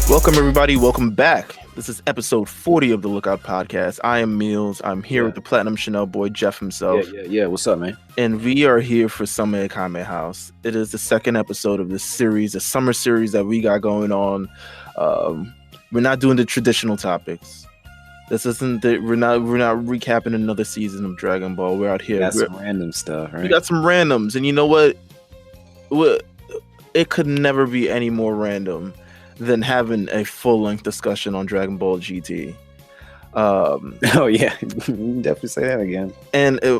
Welcome, everybody. Welcome back. This is episode 40 of the Lookout Podcast. I am Meals. I'm here with the Platinum Chanel boy, Jeff himself. Yeah. What's up, man? And we are here for Summer Akame House. It is the second episode of this series, a summer series that we got going on. We're not doing the traditional topics. This isn't we're not recapping another season of Dragon Ball. We're out here. We got some random stuff, right? We got some randoms, and you know what? It could never be any more random than having a full-length discussion on Dragon Ball GT. Oh yeah, definitely say that again.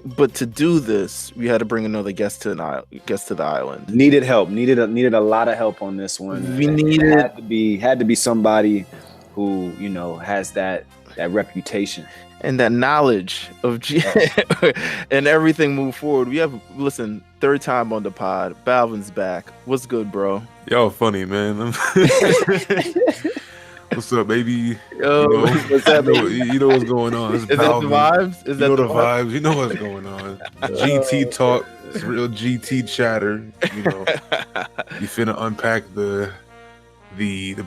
But to do this, we had to bring another guest to the island. Needed help. Needed a lot of help on this one. Had to be somebody who has that reputation and that knowledge of and everything move forward. We have third time on the pod. Balvin's back. What's good, bro? Y'all funny, man. What's up, baby? What's up, baby? You know what's going on. Is that the vibes? Is that the vibes? You know what's going on. GT talk. It's real GT chatter. You finna unpack the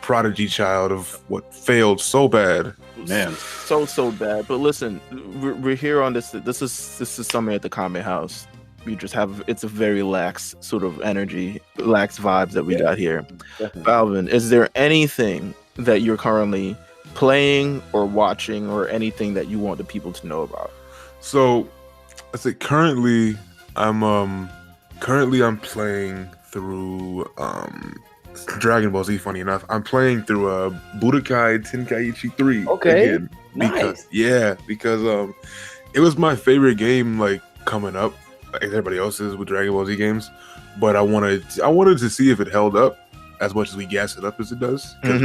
prodigy child of what failed so bad. Man, so bad. But listen, we're here on this. This is Summer at the Kame House. We just have it's a very lax sort of energy, lax vibes that we got here. Definitely. Balvin, is there anything that you're currently playing or watching, or anything that you want the people to know about? So, I say currently I'm playing through Dragon Ball Z. Funny enough, I'm playing through Budokai Tenkaichi 3. Okay, again, because it was my favorite game coming up, like everybody else's with Dragon Ball Z games. But I wanted to see if it held up as much as we gas it up as it does, because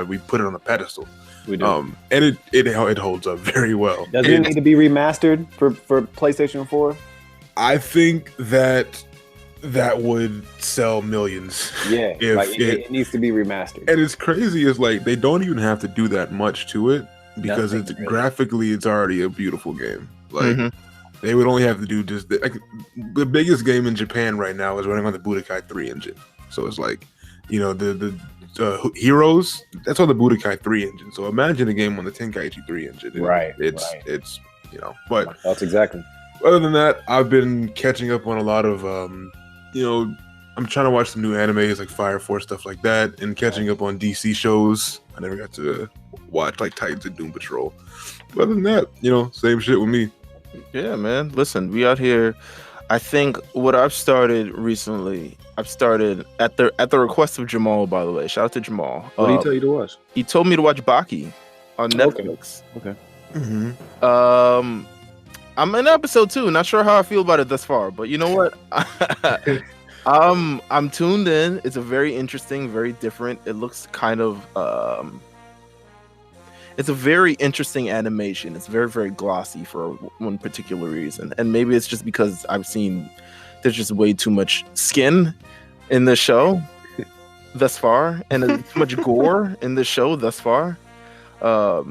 we put it on a pedestal. We do. And it holds up very well. Does it need to be remastered for PlayStation 4? I think that would sell millions. Yeah, it needs to be remastered. And it's crazy is they don't even have to do that much to it, because graphically it's already a beautiful game. They would only have to do just the biggest game in Japan right now is running on the Budokai 3 engine. So it's the Heroes, that's on the Budokai 3 engine. So imagine a game on the Tenkaichi 3 engine. It's but that's exactly. Other than that, I've been catching up on a lot of I'm trying to watch some new animes like Fire Force, stuff like that, and catching up on DC shows. I never got to watch Titans and Doom Patrol. But other than that, same shit with me. Yeah, man. Listen, we out here. I think what I've started recently, at the request of Jamal, by the way. Shout out to Jamal. What did he tell you to watch? He told me to watch Baki on Netflix. Okay. Mm-hmm. I'm in episode 2. Not sure how I feel about it thus far, but you know what? I'm tuned in. It's a very interesting, very different. It looks kind of it's a very interesting animation. It's very, very glossy for one particular reason. And maybe it's just because I've seen there's just way too much skin in the show thus far, and there's too much gore in the show thus far. But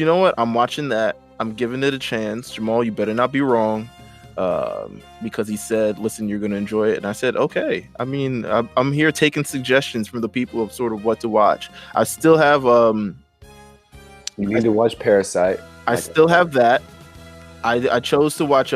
you know what? I'm watching that. I'm giving it a chance. Jamal, you better not be wrong. Because he said, listen, you're going to enjoy it. And I said, okay. I mean, I'm here taking suggestions from the people of sort of what to watch. I still have... You need to watch Parasite. I still have that. I chose to watch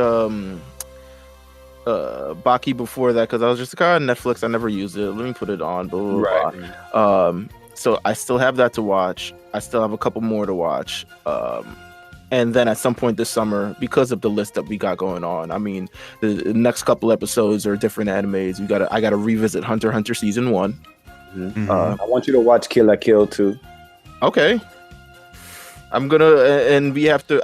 Baki before that because I was just like, Netflix, I never used it. Let me put it on. Blah, blah, blah. So I still have that to watch. I still have a couple more to watch. And then at some point this summer, because of the list that we got going on, I mean, the next couple episodes are different animes. I gotta revisit Hunter x Hunter season 1. Mm-hmm. I want you to watch Kill la Kill too. Okay. I'm gonna, and we have to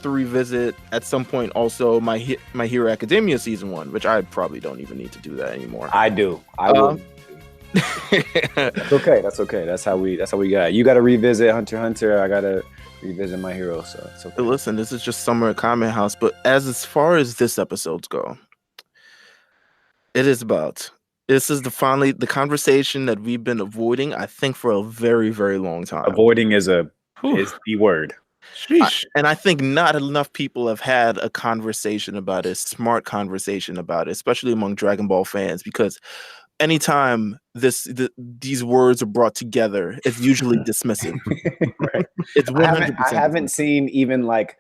revisit at some point also My Hero Academia season 1, which I probably don't even need to do that anymore. I do. I will. That's okay. That's how we got. You got to revisit Hunter x Hunter. I gotta revisit My Hero. So it's okay. Listen, this is just Summer at Comment House, but as far as this episodes go, this is the conversation that we've been avoiding, I think, for a very, very long time. Avoiding is the word. And I think not enough people have had a conversation about it, smart conversation about it, especially among Dragon Ball fans, because anytime these words are brought together, it's usually dismissive. Right. It's 100%. I haven't seen even like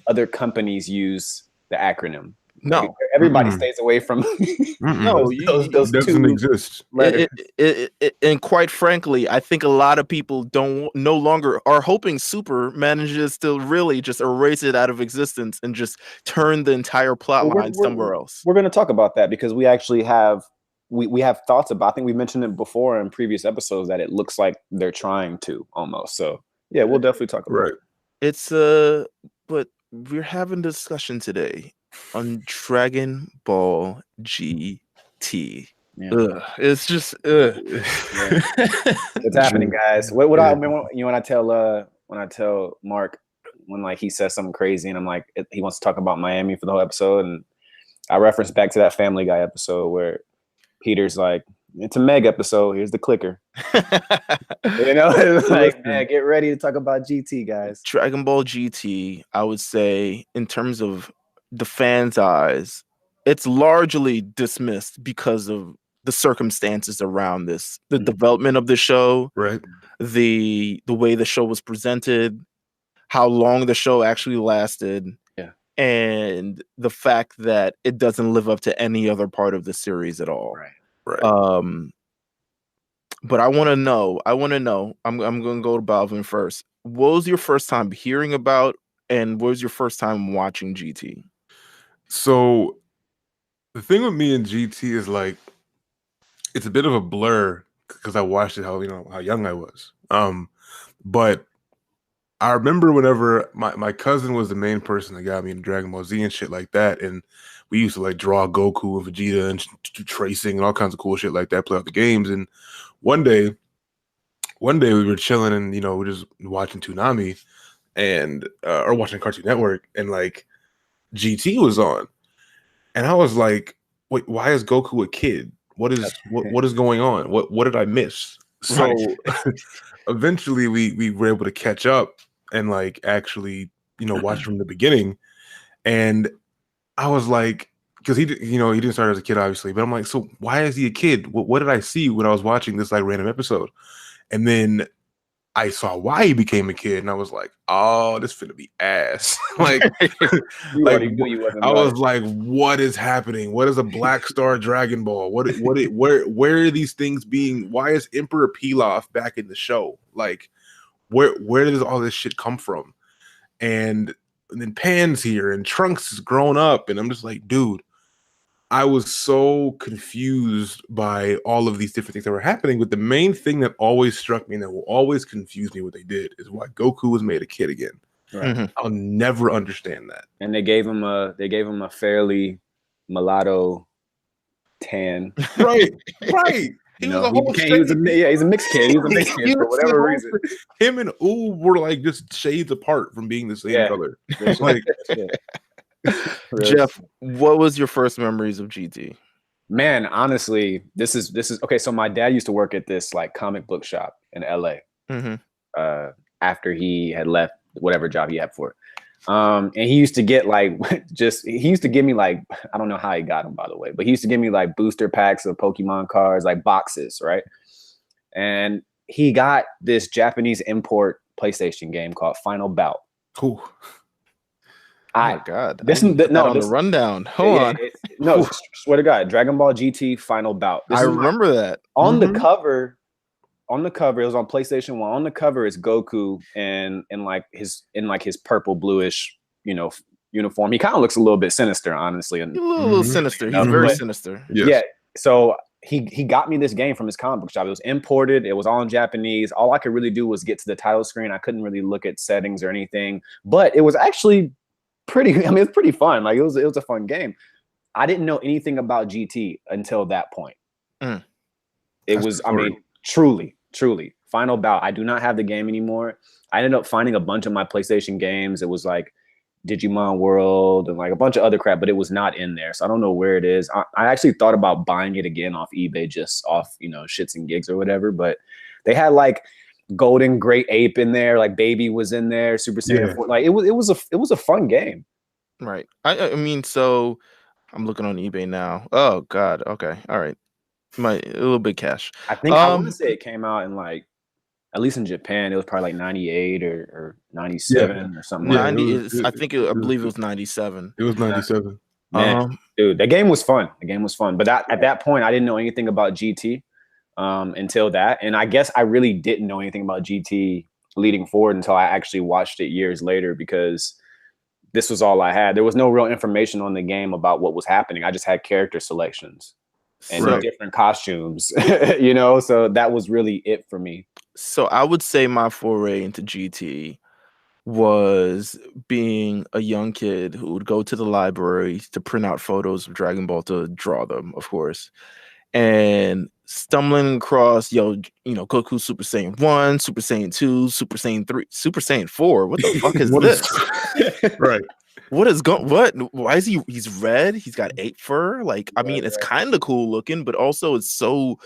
other companies use the acronym. No. Like, everybody stays away from No, those It doesn't two exist. letters. And quite frankly, I think a lot of people no longer are hoping Super manages to really just erase it out of existence and just turn the entire plot line somewhere else. We're going to talk about that because we actually have we have thoughts about. I think we mentioned it before in previous episodes that it looks like they're trying to almost. So yeah, we'll definitely talk about it. It's but we're having a discussion today on Dragon Ball GT. Yeah. It's just It's happening, guys. What I mean, when I tell Mark when like he says something crazy and I'm like he wants to talk about Miami for the whole episode, and I reference back to that Family Guy episode where Peter's like, it's a Meg episode. Here's the clicker. It's like, man, get ready to talk about GT, guys. Dragon Ball GT, I would say, in terms of the fans' eyes, it's largely dismissed because of the circumstances around this, the development of the show, right? The way the show was presented, how long the show actually lasted, and the fact that it doesn't live up to any other part of the series at all. Right. But I want to know. I'm going to go to Balvin first. What was your first time hearing about, and what was your first time watching GT? So the thing with me and GT is like, it's a bit of a blur because I watched it how young I was. But I remember whenever my cousin was the main person that got me into Dragon Ball Z and shit like that, and we used to like draw Goku and Vegeta and do tracing and all kinds of cool shit like that, play out the games. And one day we were chilling and we were just watching Toonami and or watching Cartoon Network, and like GT was on, and I was like, wait, why is Goku a kid? What is going on? What did I miss? So eventually we were able to catch up and like actually watch from the beginning, and I was like, because he didn't start as a kid obviously, but I'm like, so why is he a kid? What did I see when I was watching this like random episode? And then I saw why he became a kid, and I was like, oh, this finna be ass. Like, I was like, what is happening? What is a Black Star Dragon Ball? Where are these things being? Why is Emperor Pilaf back in the show? Like, where does all this shit come from? And then Pan's here, and Trunks is grown up, and I'm just like, dude, I was so confused by all of these different things that were happening. But the main thing that always struck me and that will always confuse me what they did is why Goku was made a kid again. Right. Mm-hmm. I'll never understand that. And they gave him a fairly mulatto tan. Right. He's a mixed kid. He's a mixed kid for whatever reason. Him and Oob were like just shades apart from being the same color. Like, Jeff, what was your first memories of GT? Man, honestly, this is okay. So my dad used to work at this like comic book shop in LA. Mm-hmm. After he had left whatever job he had for it. And he used to get like he used to give me like, I don't know how he got them, by the way, but he used to give me like booster packs of Pokemon cards, like boxes, right? And he got this Japanese import PlayStation game called Final Bout. Ooh. Oh my God! The rundown. Hold on. Swear to God, Dragon Ball GT Final Bout. I remember that on the cover. On the cover, it was on PlayStation 1. On the cover is Goku in his purple bluish, uniform. He kind of looks a little bit sinister, honestly. And a little sinister. He's very sinister. Yes. Yeah. So he got me this game from his comic book shop. It was imported. It was all in Japanese. All I could really do was get to the title screen. I couldn't really look at settings or anything. But it was actually pretty. I mean, it's pretty fun. Like it was a fun game. I didn't know anything about GT until that point. It was. I mean, truly Final Bout. I do not have the game anymore. I ended up finding a bunch of my PlayStation games. It was like Digimon World and like a bunch of other crap, but it was not in there. So I don't know where it is. I actually thought about buying it again off eBay, just off, shits and gigs or whatever. But they had like Golden Great Ape in there, like Baby was in there, Super Saiyan 4. Like it was a fun game. Right. I mean, so I'm looking on eBay now. Oh God. Okay. All right. a little bit cash. I think I want to say it came out in like, at least in Japan, it was probably like 98 or 97 or something like that. 90 I believe it was 97. It was 97. Man, dude, the game was fun. The game was fun. But at that point, I didn't know anything about GT until that. And I guess I really didn't know anything about GT leading forward until I actually watched it years later, because this was all I had. There was no real information on the game about what was happening. I just had character selections and different costumes, you know? So that was really it for me. So I would say my foray into GT was being a young kid who would go to the library to print out photos of Dragon Ball to draw them, of course, and stumbling across, Goku Super Saiyan 1, Super Saiyan 2, Super Saiyan 3, Super Saiyan 4. What the fuck is this? Right. What is going? What? Why is he's red? He's got 8 fur. Like, I mean, it's kind of cool looking, but also it's so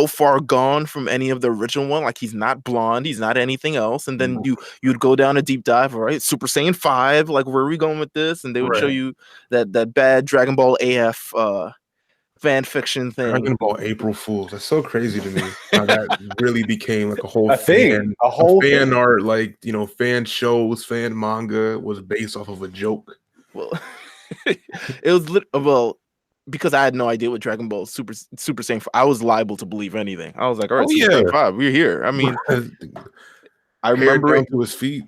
far gone from any of the original one. Like, he's not blonde, he's not anything else. And then you'd go down a deep dive, all right, Super Saiyan 5, like, where are we going with this? And they would show you that bad Dragon Ball AF fan fiction thing. Dragon Ball April Fools. That's so crazy to me. How that really became like a whole thing. Fan art, like, fan shows, fan manga was based off of a joke. Well, it was because I had no idea what Dragon Ball Super Saiyan 5, I was liable to believe anything. I was like, all right, Super Saiyan 5, we're here. I mean, I remember it to his feet,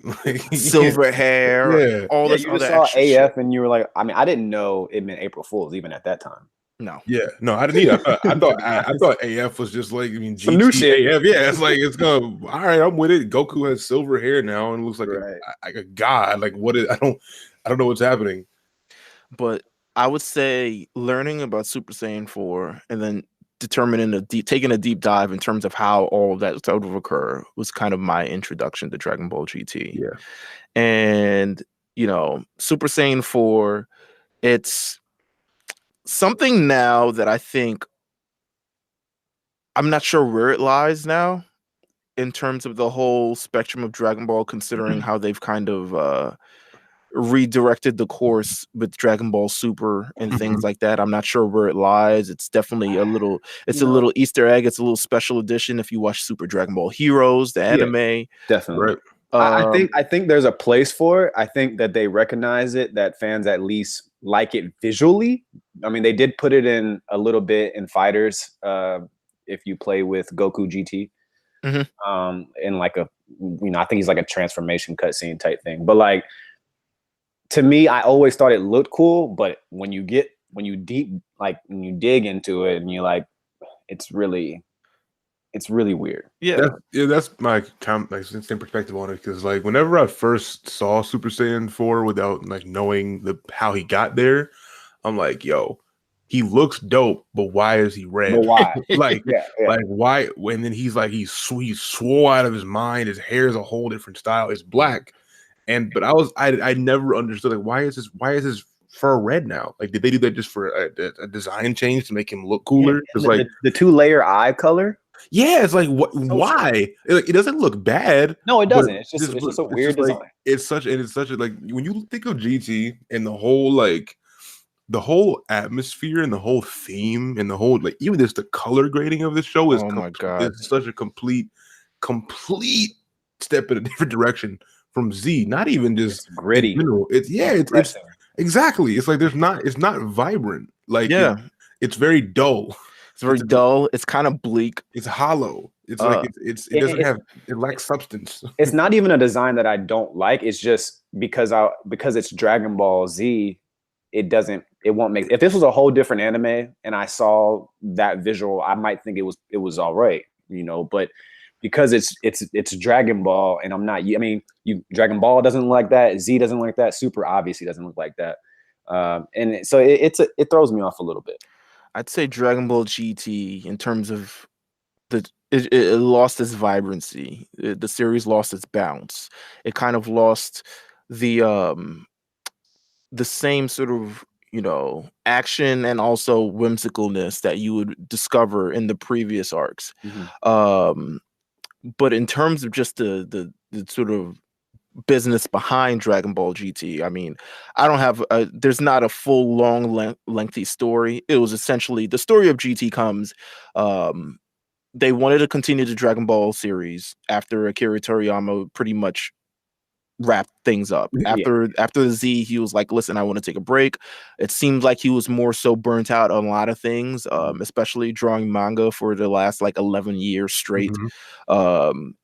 silver hair, all this you other saw extra AF shit. And you were like, I mean, I didn't know it meant April Fools even at that time. No. Yeah, no, I didn't either. I thought AF was just like, GT, some new shit. AF. Yeah, it's like, it's going, all right, I'm with it. Goku has silver hair now and looks like a god. Like, what is, I don't know what's happening. But I would say learning about Super Saiyan 4 and then taking a deep dive in terms of how all of that would occur was kind of my introduction to Dragon Ball GT. Yeah. And, Super Saiyan 4, it's something now that I think I'm not sure where it lies now in terms of the whole spectrum of Dragon Ball, considering how they've kind of redirected the course with Dragon Ball Super and things like that. I'm not sure where it lies. It's definitely a little Easter egg. It's a little special edition if you watch Super Dragon Ball Heroes, the anime. Definitely. Right. I think there's a place for it. I think that they recognize it, that fans at least like it visually. I mean, they did put it in a little bit in Fighters if you play with Goku GT. In like a, I think he's like a transformation cutscene type thing. But like, to me, I always thought it looked cool, but when you dig into it and you're like, it's really weird. That's my same perspective on it, because like whenever I first saw Super Saiyan 4 without like knowing how he got there, I'm like, yo, he looks dope, but why is he red? But why? like why? And then he's swole out of his mind. His hair is a whole different style. It's black. But I never understood, like, why is his fur red now? Like, did they do that just for a design change to make him look cooler? It's like the 2-layer eye color. Yeah, it's like why? It doesn't look bad. No, it doesn't. It's just a weird design. Like, it's such a like, when you think of GT and the whole atmosphere and the whole theme and the whole, like, even just the color grading of the show is my God, it's such a complete step in a different direction from Z. Not even just it's gritty. It's exactly. It's like it's not vibrant. Like, it's very dull. It's very dull. It's kind of bleak. It's hollow. It's like it lacks substance. It's not even a design that I don't like. It's just because it's Dragon Ball Z, it won't make. If this was a whole different anime and I saw that visual, I might think it was all right, but because it's Dragon Ball and I'm not, I mean, Dragon Ball doesn't look like that, Z doesn't like that, Super obviously doesn't look like that. And so it throws me off a little bit. I'd say Dragon Ball GT, in terms of it lost its vibrancy. The series lost its bounce. It kind of lost the same sort of action and also whimsicalness that you would discover in the previous arcs. But in terms of just the sort of business behind Dragon Ball GT. I mean, I don't have there's not a full long lengthy story. It was essentially the story of GT comes. They wanted to continue the Dragon Ball series after Akira Toriyama pretty much wrapped things up. After the Z, he was like, listen, I want to take a break. It seemed like he was more so burnt out on a lot of things, especially drawing manga for the last like 11 years straight. You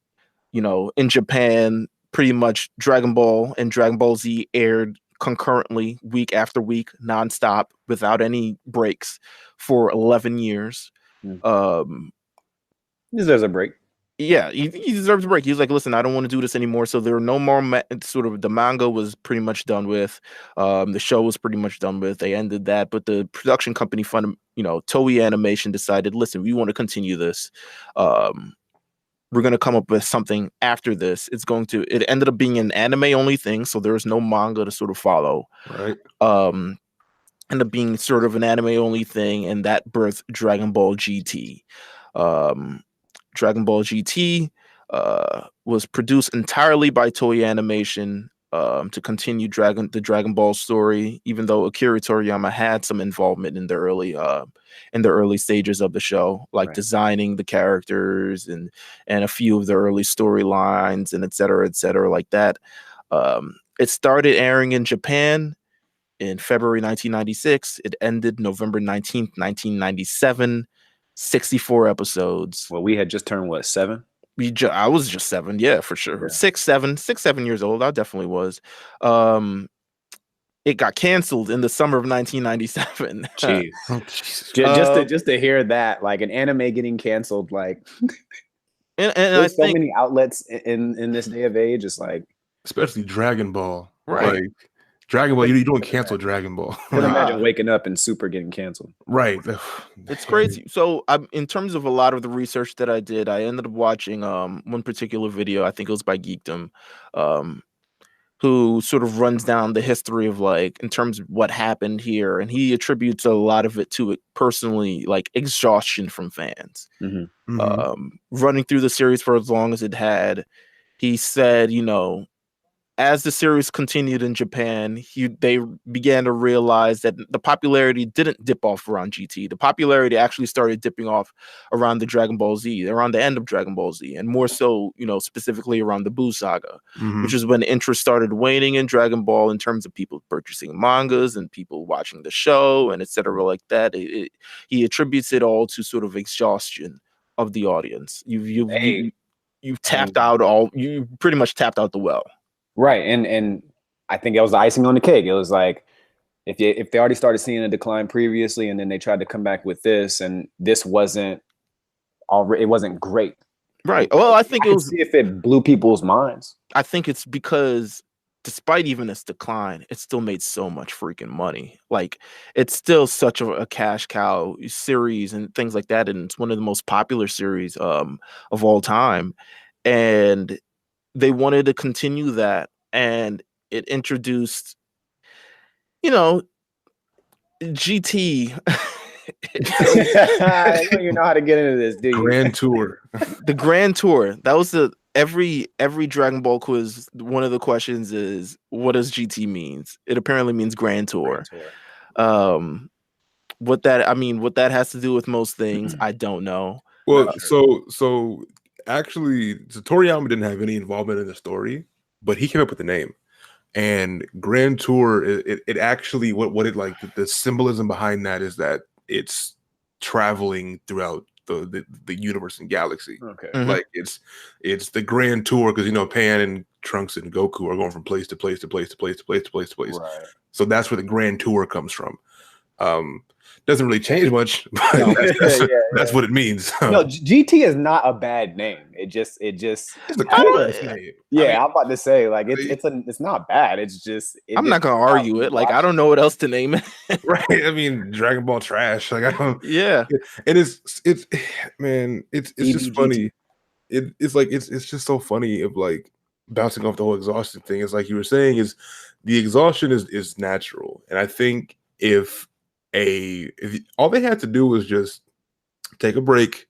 know, in Japan, pretty much Dragon Ball and Dragon Ball Z aired concurrently week after week, nonstop, without any breaks for 11 years. Deserves a break. Yeah, he deserves a break. He was like, listen, I don't want to do this anymore. So there were no more sort of the manga was pretty much done with. The show was pretty much done with. They ended that, but the production company Toei Animation decided, listen, we want to continue this. We're going to come up with something after this. It ended up being an anime only thing. So there was no manga to sort of follow. Right. Ended up being sort of an anime only thing. And that birthed Dragon Ball GT. Dragon Ball GT was produced entirely by Toei Animation to continue the Dragon Ball story, even though Akira Toriyama had some involvement in the early stages of the show, like designing the characters and a few of the early storylines and et cetera, like that. It started airing in Japan in February 1996. It ended November 19th, 1997. 64 episodes. Well, we had just turned what, 7? I was just 7, yeah, for sure. Yeah. 6, 7 years old. I definitely was. It got canceled in the summer of 1997. Jeez. Just to hear that, like an anime getting canceled, like and there's so many outlets in this day of age. It's like, especially Dragon Ball, right? Like, Dragon Ball, you don't cancel Dragon Ball. I can imagine waking up and Super getting canceled. Right. It's crazy. So in terms of a lot of the research that I did, I ended up watching one particular video, I think it was by Geekdom, who sort of runs down the history of like, in terms of what happened here. And he attributes a lot of it to it personally, like exhaustion from fans. Running through the series for as long as it had, he said, as the series continued in Japan, they began to realize that the popularity didn't dip off around GT. The popularity actually started dipping off around the Dragon Ball Z, around the end of Dragon Ball Z, and more so, specifically around the Buu saga, which is when interest started waning in Dragon Ball in terms of people purchasing mangas and people watching the show and et cetera, like that. He attributes it all to sort of exhaustion of the audience. You tapped out you pretty much tapped out the well. Right, and I think it was the icing on the cake. It was like if they already started seeing a decline previously, and then they tried to come back with this, and this wasn't great. Right. Well, I think it was. See if it blew people's minds. I think it's because despite even its decline, it still made so much freaking money. Like it's still such a cash cow series and things like that, and it's one of the most popular series of all time, and they wanted to continue that, and it introduced, GT. I know you know how to get into this, dude. Grand Tour. The Grand Tour. That was every Dragon Ball quiz. One of the questions is, what does GT means? It apparently means Grand Tour. What that has to do with most things, I don't know. Well, so actually, Toriyama didn't have any involvement in the story, but he came up with the name. And Grand Tour, it actually what it like the symbolism behind that is that it's traveling throughout the universe and galaxy. Okay, like it's the Grand Tour because Pan and Trunks and Goku are going from place to place to place to place to place to place to place. Right. So that's where the Grand Tour comes from. Doesn't really change much, but that's what it means. No, GT is not a bad name. It's a cool name. Yeah, I'm about to say like it's not bad. It's just I'm not gonna argue it. Like I don't know what else to name it. Right. I mean, Dragon Ball trash. Like I don't. Yeah. And it's man, it's just funny. It's just so funny of like bouncing off the whole exhaustion thing. It's like you were saying is the exhaustion is natural, and I think if all they had to do was just take a break,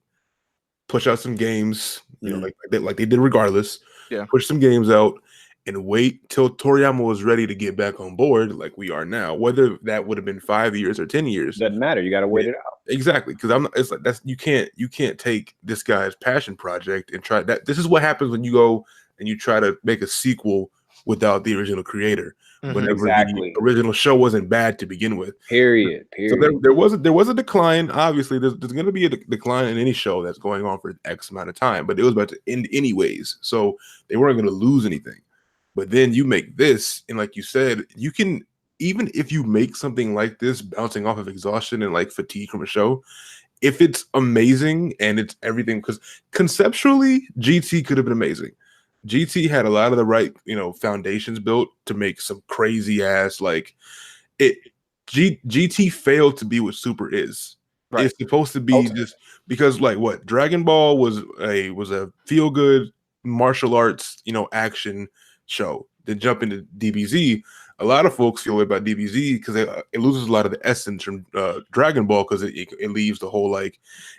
push out some games, like they did regardless. Yeah, push some games out, and wait till Toriyama was ready to get back on board, like we are now. Whether that would have been 5 years or 10 years doesn't matter. You got to wait it out. Exactly, because I'm. It's like that's you can't take this guy's passion project and try that. This is what happens when you go and you try to make a sequel without the original creator. Whenever the original show wasn't bad to begin with. Period. So there was a decline. Obviously, there's going to be a decline in any show that's going on for X amount of time, but it was about to end anyways. So they weren't going to lose anything. But then you make this, and like you said, you can. Even if you make something like this bouncing off of exhaustion and like fatigue from a show, if it's amazing and it's everything, because conceptually GT could have been amazing. GT had a lot of the right, foundations built to make some crazy ass GT failed to be what Super is. Right. It's supposed to be just because Dragon Ball was a feel good martial arts, action show. Then jump into DBZ. A lot of folks feel about DBZ because it loses a lot of the essence from Dragon Ball because it leaves the whole it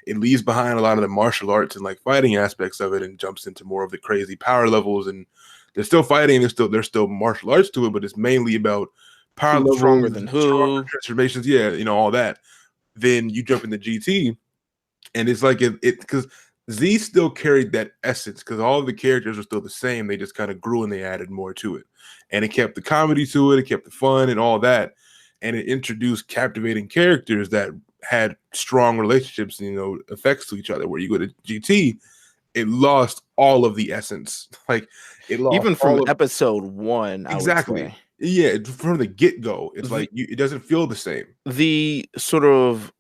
leaves behind a lot of the martial arts and fighting aspects of it and jumps into more of the crazy power levels, and they're still fighting. There's still martial arts to it, but it's mainly about power levels, stronger than who, transformations, all that. Then you jump into GT, and it's like it because Z still carried that essence because all of the characters were still the same. They just kind of grew and they added more to it. And it kept the comedy to it. It kept the fun and all that. And it introduced captivating characters that had strong relationships and, effects to each other. Where you go to GT, it lost all of the essence. It lost even from episode 1. Exactly. Yeah, from the get-go. It's it doesn't feel the same. The sort of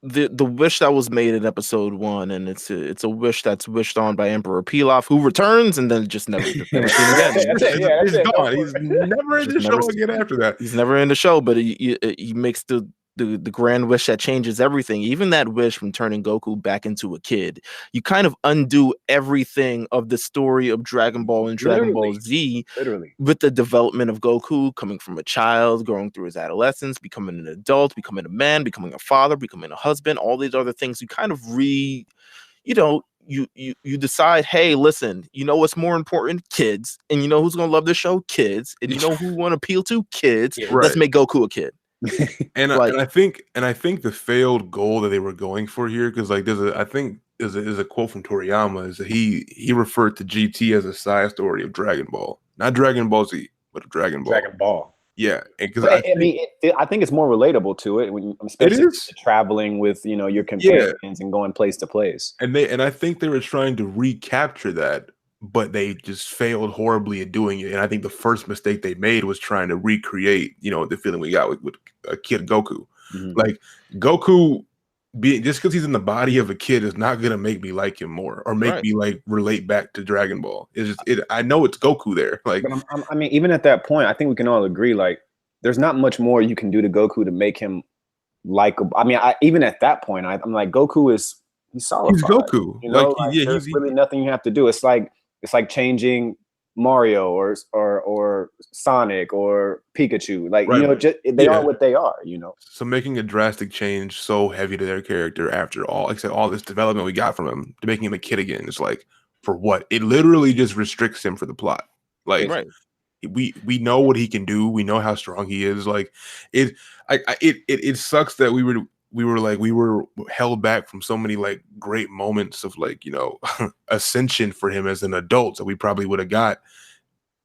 the wish that was made in episode 1, and it's a wish that's wished on by Emperor Pilaf, who returns and then just never seen again. He's gone. He's never in the show again after that. He's never in the show, but he makes the grand wish that changes everything. Even that wish from turning Goku back into a kid, you kind of undo everything of the story of Dragon Ball and Dragon Ball Z, with the development of Goku coming from a child, growing through his adolescence, becoming an adult, becoming a man, becoming a father, becoming a husband, all these other things. You kind of you decide, hey, listen, what's more important? Kids. And who's going to love this show? Kids. And who we want to appeal to? Kids. Yeah, let's make Goku a kid. and I think the failed goal that they were going for here, because there's a quote from Toriyama, is that he referred to GT as a side story of Dragon Ball, not Dragon Ball Z, but Dragon Ball. Dragon Ball. Yeah, because I think it's more relatable to it when especially traveling with your companions and going place to place. And I think they were trying to recapture that, but they just failed horribly at doing it. And I think the first mistake they made was trying to recreate, the feeling we got with a kid Goku. Mm-hmm. Goku being just because he's in the body of a kid is not gonna make me like him more or make me relate back to Dragon Ball. It's just I know it's Goku there. But I mean, even at that point, I think we can all agree there's not much more you can do to Goku to make him likable. I mean, even at that point, I'm like Goku he's solidified. He's Goku. There's really nothing you have to do. It's like changing Mario or Sonic or Pikachu. They are what they are, So making a drastic change so heavy to their character after all this development we got from him to making him a kid again, it's for what? It literally just restricts him for the plot. We know what he can do. We know how strong he is. It sucks that we were held back from so many great moments of ascension for him as an adult that we probably would have got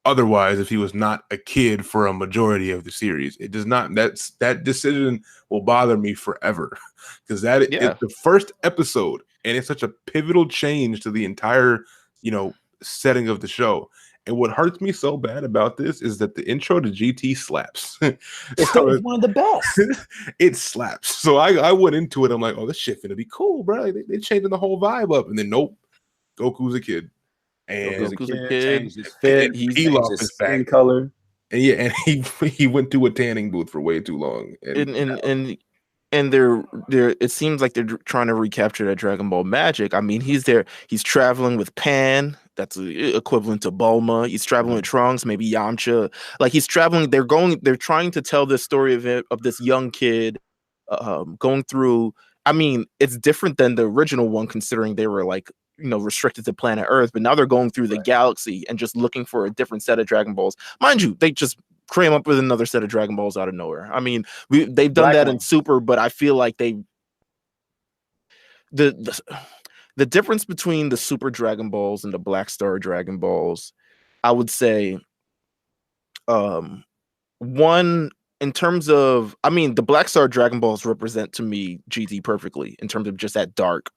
otherwise if he was not a kid for a majority of the series. It does not. That decision will bother me forever because it's the first episode and it's such a pivotal change to the entire setting of the show. And what hurts me so bad about this is that the intro to GT slaps. It's one of the best. It slaps. So I went into it. I'm like, oh, this shit finna be cool, bro. They changing the whole vibe up. And then nope, Goku's a kid. And Goku's a kid. Changed his fit. He lost his skin color. And and he went to a tanning booth for way too long. And they're it seems like they're trying to recapture that Dragon Ball magic. I mean, he's traveling with Pan. That's equivalent to Bulma. He's traveling with Trunks, maybe Yamcha. He's traveling. They're trying to tell this story of this young kid going through. I mean, it's different than the original one, considering they were restricted to planet Earth, but now they're going through the galaxy and just looking for a different set of Dragon Balls. Mind you, they just cram up with another set of Dragon Balls out of nowhere. I mean, they've done that in Super, but I feel like the difference between the Super Dragon Balls and the Black Star Dragon Balls, I would say, one, in terms of, I mean, the Black Star Dragon Balls represent to me GT perfectly in terms of just that dark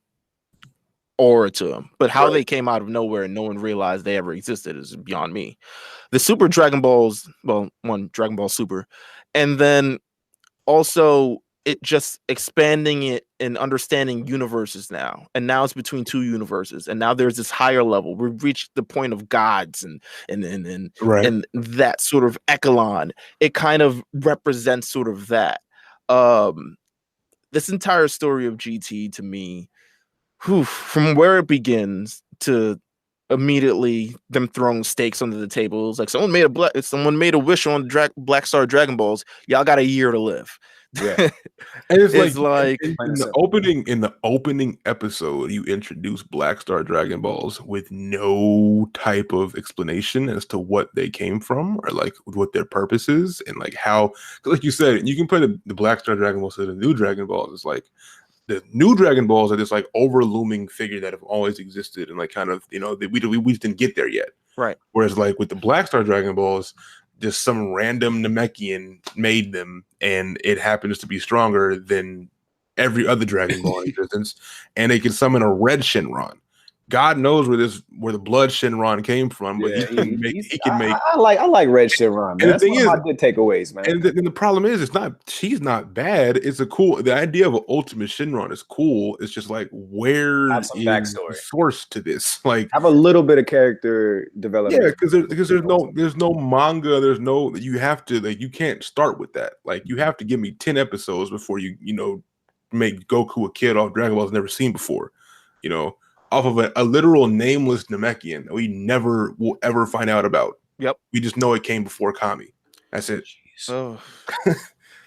aura to them. But how they came out of nowhere and no one realized they ever existed is beyond me. The Super Dragon Balls, well, one, Dragon Ball Super, and then also it just expanding it and understanding universes now. And now it's between two universes. And now there's this higher level. We've reached the point of gods and that sort of echelon. It kind of represents sort of that. This entire story of GT to me, from where it begins to immediately them throwing stakes under the table, it's like someone made a wish on Black Star Dragon Balls. Y'all got a year to live. Yeah, and it's like in the opening episode, you introduce Black Star Dragon Balls with no type of explanation as to what they came from or like what their purpose is, and like how, like you said, you can play the Black Star Dragon Balls to the new Dragon Balls. It's like the new Dragon Balls are this like overlooming figure that have always existed, and like kind of we just didn't get there yet, right? Whereas like with the Black Star Dragon Balls, just some random Namekian made them, and it happens to be stronger than every other Dragon Ball in existence, and they can summon a red Shenron. God knows where the blood Shenron came from, but he can make. I like red Shenron, man. That's one of my good takeaways, man. And the problem is, she's not bad. The idea of an ultimate Shenron is cool. It's just like, where is the source to this? Like, have a little bit of character development. Yeah, because there's no manga. You have to, like, you can't start with that. Like, you have to give me 10 episodes before you make Goku a kid off Dragon Ball never seen before. Off of a literal nameless Namekian that we never will ever find out about. Yep. We just know it came before Kami. That's it. Oh.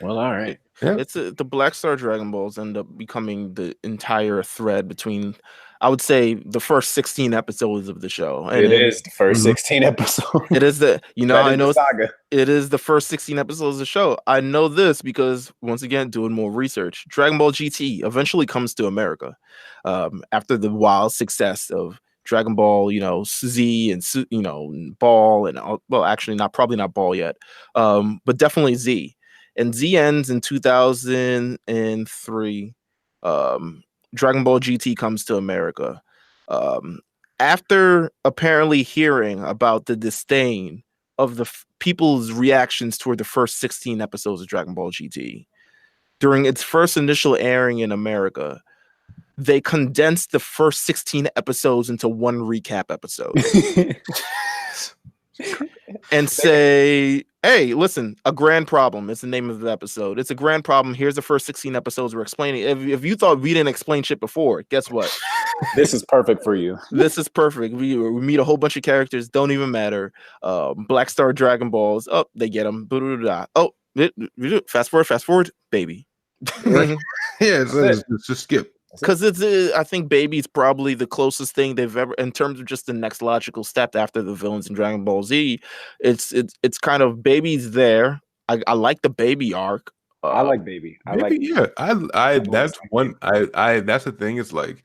Well, all right. Yeah. It's the Black Star Dragon Balls end up becoming the entire thread between, I would say, the first 16 episodes of the show. And it is the first 16 episodes. It is I know saga. It is the first 16 episodes of the show. I know this because, once again, doing more research, Dragon Ball GT eventually comes to America after the wild success of Dragon Ball, Z and Ball, and actually probably not Ball yet, but definitely Z. And Z ends in 2003. Dragon Ball GT comes to America. After apparently hearing about the disdain of the people's reactions toward the first 16 episodes of Dragon Ball GT, during its first initial airing in America, they condensed the first 16 episodes into one recap episode. And say, hey, listen, a grand problem is the name of the episode. It's a grand problem. Here's the first 16 episodes we're explaining. If you thought we didn't explain shit before, guess what? This is perfect for you. This is perfect. We meet a whole bunch of characters, don't even matter. Black Star Dragon Balls. Oh, they get them. Oh, fast forward, baby. Yeah, it's just skip. Because I think Baby's probably the closest thing they've ever, in terms of just the next logical step after the villains in Dragon Ball Z. It's kind of Baby's there. I like the Baby arc. I like Baby. That's the thing. It's like,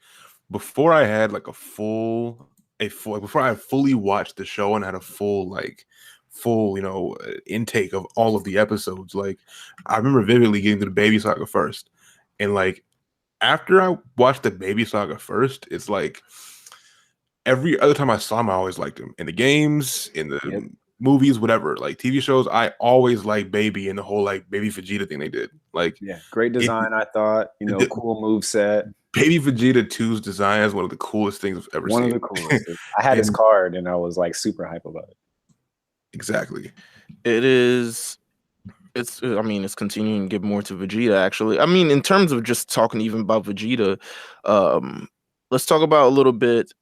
before I had like before I fully watched the show and had a full intake of all of the episodes. Like, I remember vividly getting to the Baby saga first, and like, after I watched the Baby saga first, it's like every other time I saw him, I always liked him in the games, in the movies, whatever, like TV shows. I always liked Baby and the whole like Baby Vegeta thing they did. Like, great design. I thought, cool move set. Baby Vegeta 2's design is one of the coolest things I've ever seen. One of the coolest. I had his card and I was like super hype about it. Exactly. It is. It's continuing to give more to Vegeta, actually. I mean, in terms of just talking even about Vegeta, let's talk about a little bit.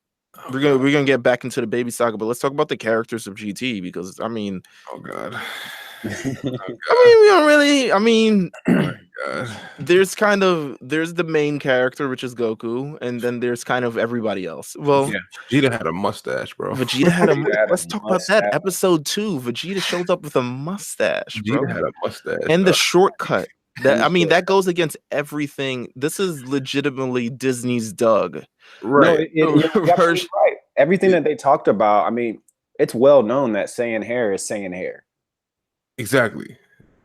We're gonna get back into the Baby saga, but let's talk about the characters of GT, because I mean, oh god, We don't really. I mean, God. there's the main character, which is Goku, and then there's kind of everybody else. Well, Yeah. Vegeta had a mustache, bro. Vegeta had a. Vegeta had a Let's talk about that. mustache. Episode 2, Vegeta shows up with a mustache, bro, Vegeta had a mustache. and the shortcut. And That goes against everything. This is legitimately Disney's Doug. right. No, you're absolutely right. Everything that they talked about, I mean, it's well known that Saiyan hair is Saiyan hair. Exactly.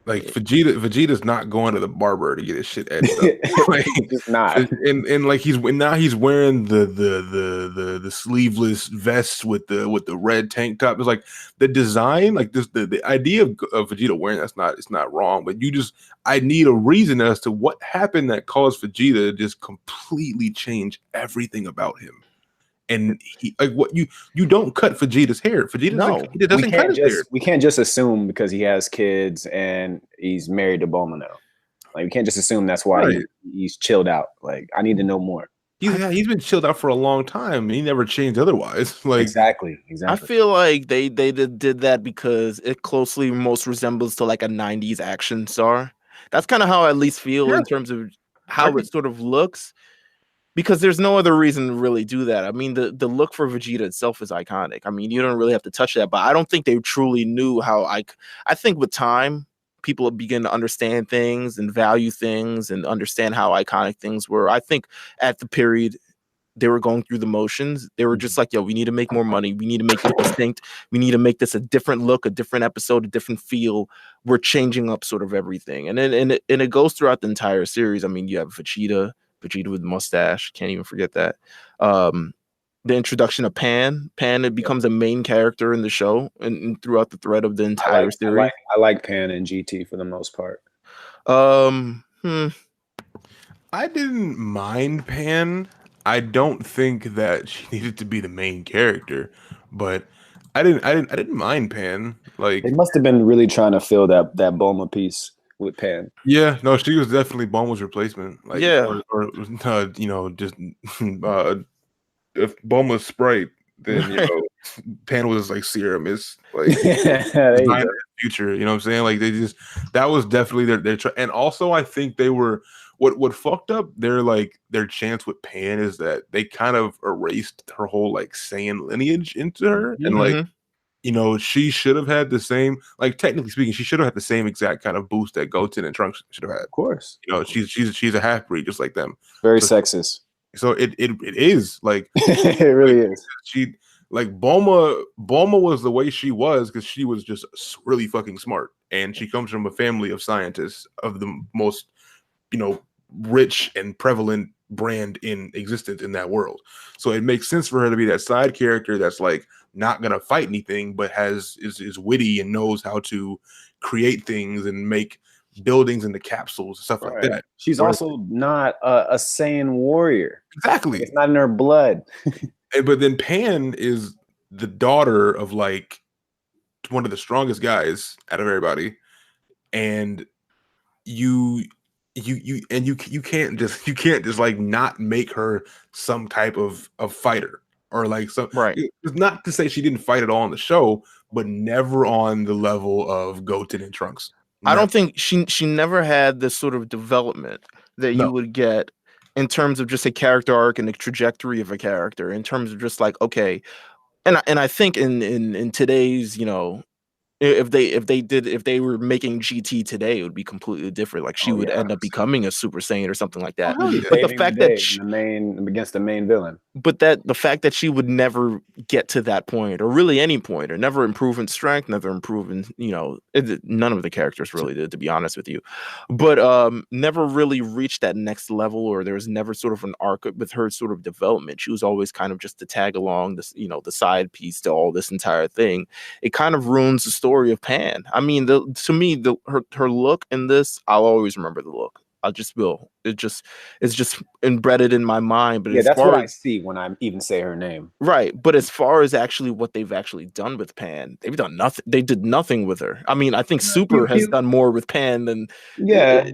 Like Vegeta's not going to the barber to get his shit edged up. Like, Just not. and like he's wearing the sleeveless vest with the red tank top. It's like the design, like this the idea of Vegeta wearing it's not wrong, but I need a reason as to what happened that caused Vegeta to just completely change everything about him. And he like what you don't cut Vegeta's hair. Vegeta doesn't cut his hair. We can't just assume because he has kids and he's married to Bulma now. Like we can't just assume that's why he's chilled out. Like I need to know more. He's been chilled out for a long time. He never changed otherwise. Like exactly. I feel like they did that because it closely most resembles to like a 90s action star. That's kind of how I at least feel in terms of how it sort of looks. Because there's no other reason to really do that. I mean, the look for Vegeta itself is iconic. I mean, you don't really have to touch that, but I don't think they truly knew how I think with time, people begin to understand things and value things and understand how iconic things were. I think at the period they were going through the motions. They were just like, yo, we need to make more money. We need to make it distinct. We need to make this a different look, a different episode, a different feel. We're changing up sort of everything. And then it goes throughout the entire series. I mean, you have Vegeta with the mustache. Can't even forget that. The introduction of Pan. It becomes a main character in the show and throughout the thread of the entire series. I like Pan and GT for the most part. I didn't mind Pan. I don't think that she needed to be the main character, but I didn't mind Pan. Like they must have been really trying to fill that Bulma piece with Pan. Yeah, no, she was definitely Bulma's replacement. Like, or just if Bulma's Sprite, then Pan was like Serum is like the future. You know what I'm saying? Like that was definitely their and also I think they were what fucked up their chance with Pan is that they kind of erased her whole like Saiyan lineage into her and like. She should have had the same, like technically speaking, she should have had the same exact kind of boost that Goten and Trunks should have had. Of course. She's a half breed just like them. Very sexist. So it is like it really is. She like Bulma was the way she was because she was just really fucking smart. And she comes from a family of scientists of the most, rich and prevalent brand in existence in that world. So it makes sense for her to be that side character that's like not gonna fight anything, but is witty and knows how to create things and make buildings into capsules and stuff like that. She's also not a Saiyan warrior. Exactly, it's not in her blood. But then Pan is the daughter of like one of the strongest guys out of everybody, and you can't just like not make her some type of fighter. Or like so, it's not to say she didn't fight at all on the show, but never on the level of Goten and Trunks. I don't think she never had this sort of development that you would get in terms of just a character arc and the trajectory of a character. In terms of just like and I think in today's if they were making GT today, it would be completely different. Like she would end up becoming a Super Saiyan or something like that. But the fact that against the main villain, but the fact that she would never get to that point, or really any point, or never improve in strength, never improve in none of the characters really did, to be honest with you, but never really reached that next level, or there was never sort of an arc with her sort of development. She was always kind of just to tag along this, the side piece to all this entire thing. It kind of ruins the story of Pan. I mean, to me, her look in this, I'll always remember the look. I just will. It's just embedded in my mind. But that's what I see when I even say her name. Right. But as far as actually what they've actually done with Pan, they've done nothing. They did nothing with her. I mean, I think Super has done more with Pan than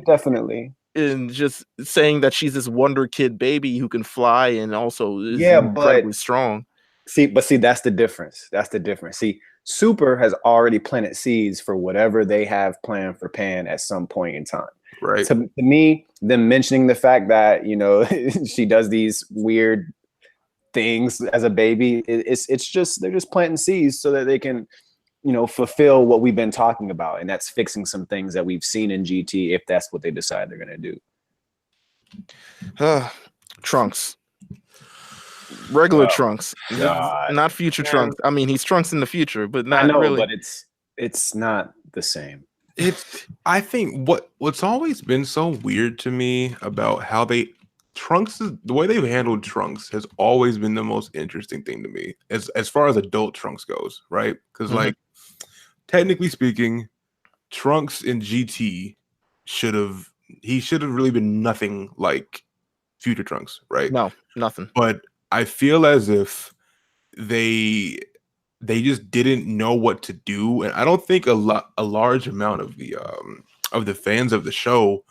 definitely. And just saying that she's this wonder kid baby who can fly and also is incredibly strong. See, that's the difference. See, Super has already planted seeds for whatever they have planned for Pan at some point in time. Right. To me, them mentioning the fact that, you know, she does these weird things as a baby, it's just, they're just planting seeds so that they can, you know, fulfill what we've been talking about, and that's fixing some things that we've seen in GT if that's what they decide they're going to do. Trunks. Regular Trunks. God. Not future Trunks. I mean, he's Trunks in the future, but not I know, really. but it's not the same. I think what's always been so weird to me about how the way they've handled Trunks has always been the most interesting thing to me as far as adult Trunks goes, right? Because like technically speaking, Trunks in GT should have really been nothing like future Trunks, right? No, nothing. But I feel as if they just didn't know what to do, and I don't think a large amount of the fans of the show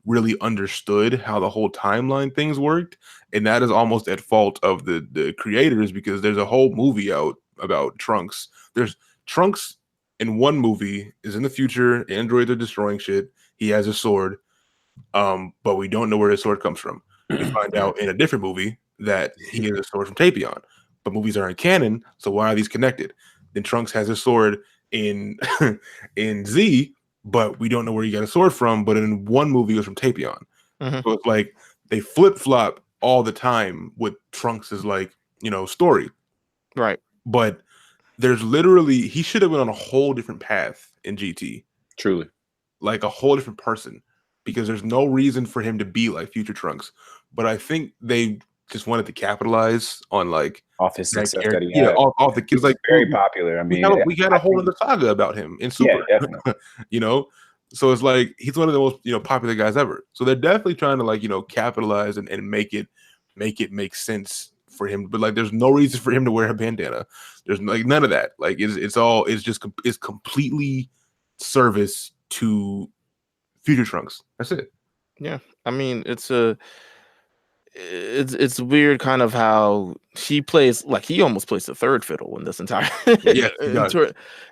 really understood how the whole timeline things worked, and that is almost at fault of the creators, because there's a whole movie out about Trunks. There's Trunks in one movie is in the future, androids are destroying shit, he has a sword, but we don't know where his sword comes from. We find out in a different movie that he has a sword from Tapion. But movies aren't canon, so why are these connected? Then Trunks has his sword in in Z, but we don't know where he got a sword from. But in one movie, it was from Tapion. So it's like they flip flop all the time with Trunks' like, you know, story, right? But there's literally, he should have been on a whole different path in GT, Truly, like a whole different person, because there's no reason for him to be like future Trunks. But I think they just wanted to capitalize on like off his success that he had. Yeah, off the kids, like very popular. I mean, we got a whole other saga about him in Super. Yeah, definitely. You know, so it's like he's one of the most, you know, popular guys ever. So they're definitely trying to like, you know, capitalize and make it make sense for him. But like, there's no reason for him to wear a bandana. There's like none of that. Like it's completely service to future Trunks. That's it. Yeah, I mean, it's weird kind of how he plays, like he almost plays the third fiddle in this entire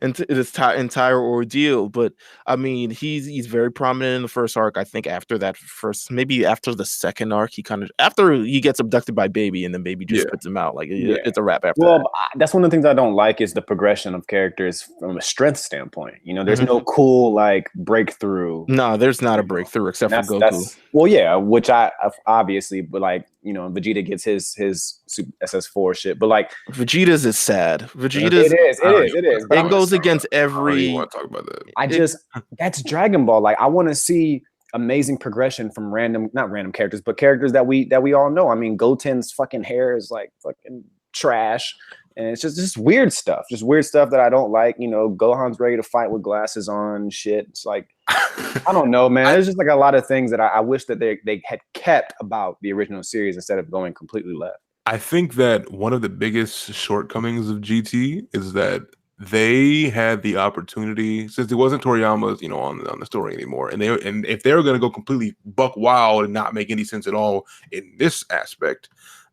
entire ordeal. But I mean, he's very prominent in the first arc. I think maybe after the second arc, he kind of, after he gets abducted by Baby and then Baby just spits him out, like it's a wrap after that. That's one of the things I don't like is the progression of characters from a strength standpoint. You know, there's no cool like breakthrough. No, there's not a breakthrough except for Goku. Which I obviously, but like, you know, Vegeta gets his SS4 shit, but like Vegeta's is sad. Vegeta's it is. It goes against every. I want to talk about that. That's Dragon Ball. Like, I want to see amazing progression from not random characters, but characters that we all know. I mean, Goten's fucking hair is like fucking trash, and it's just weird stuff. Just weird stuff that I don't like. You know, Gohan's ready to fight with glasses on. Shit. It's like, I don't know, man. There's just like a lot of things that I wish that they had kept about the original series instead of going completely left. I think that one of the biggest shortcomings of GT is that they had the opportunity, since it wasn't Toriyama's, you know, on the story anymore, and if they were going to go completely buck wild and not make any sense at all in this aspect,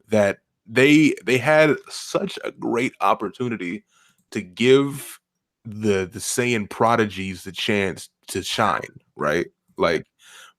that they had such a great opportunity to give the Saiyan prodigies the chance to shine, right? Like,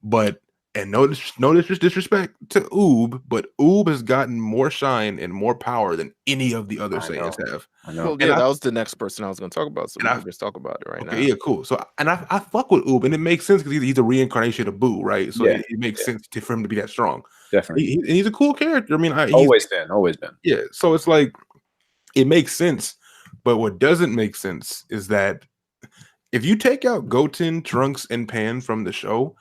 but. And no disrespect to Oob, but Oob has gotten more shine and more power than any of the other Saiyans have. I know. Well, yeah, that was the next person I was going to talk about. So we'll just talk about it now. Yeah, cool. So, and I fuck with Oob, and it makes sense because he's a reincarnation of Boo, right? So it makes sense for him to be that strong. Definitely. He's a cool character. I mean, always been. Yeah. So it's like, it makes sense. But what doesn't make sense is that if you take out Goten, Trunks, and Pan from the show,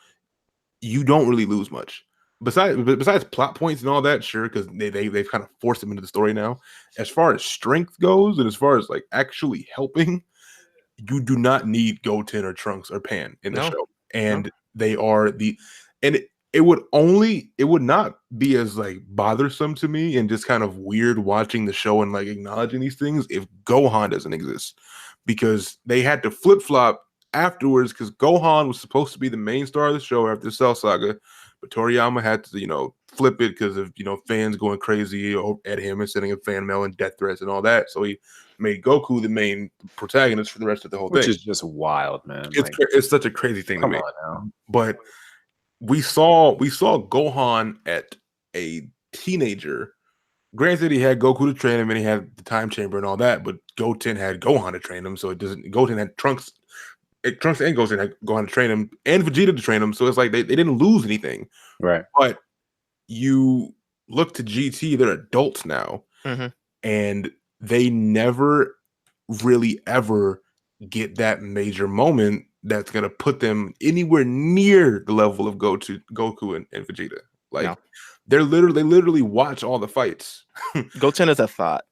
you don't really lose much. Besides plot points and all that, sure, because they've kind of forced them into the story now. As far as strength goes, and as far as like actually helping, you do not need Goten or Trunks or Pan in the show. And they are it would not be as like bothersome to me and just kind of weird watching the show and like acknowledging these things if Gohan doesn't exist, because they had to flip-flop afterwards, because Gohan was supposed to be the main star of the show after the Cell Saga, but Toriyama had to, you know, flip it because of fans going crazy at him and sending him fan mail and death threats and all that. So he made Goku the main protagonist for the rest of the whole thing, which is just wild, man. It's such a crazy thing to me. Now. But we saw Gohan at a teenager. Granted, he had Goku to train him and he had the time chamber and all that, but Goten had Gohan to train him, so it doesn't. Goten had Trunks and Goten had Gohan to train him, and Vegeta to train him. So it's like they didn't lose anything, right? But you look to GT; they're adults now, and they never really ever get that major moment that's gonna put them anywhere near the level of Goku and Vegeta. Like. No. They literally watch all the fights. Goten is a thought.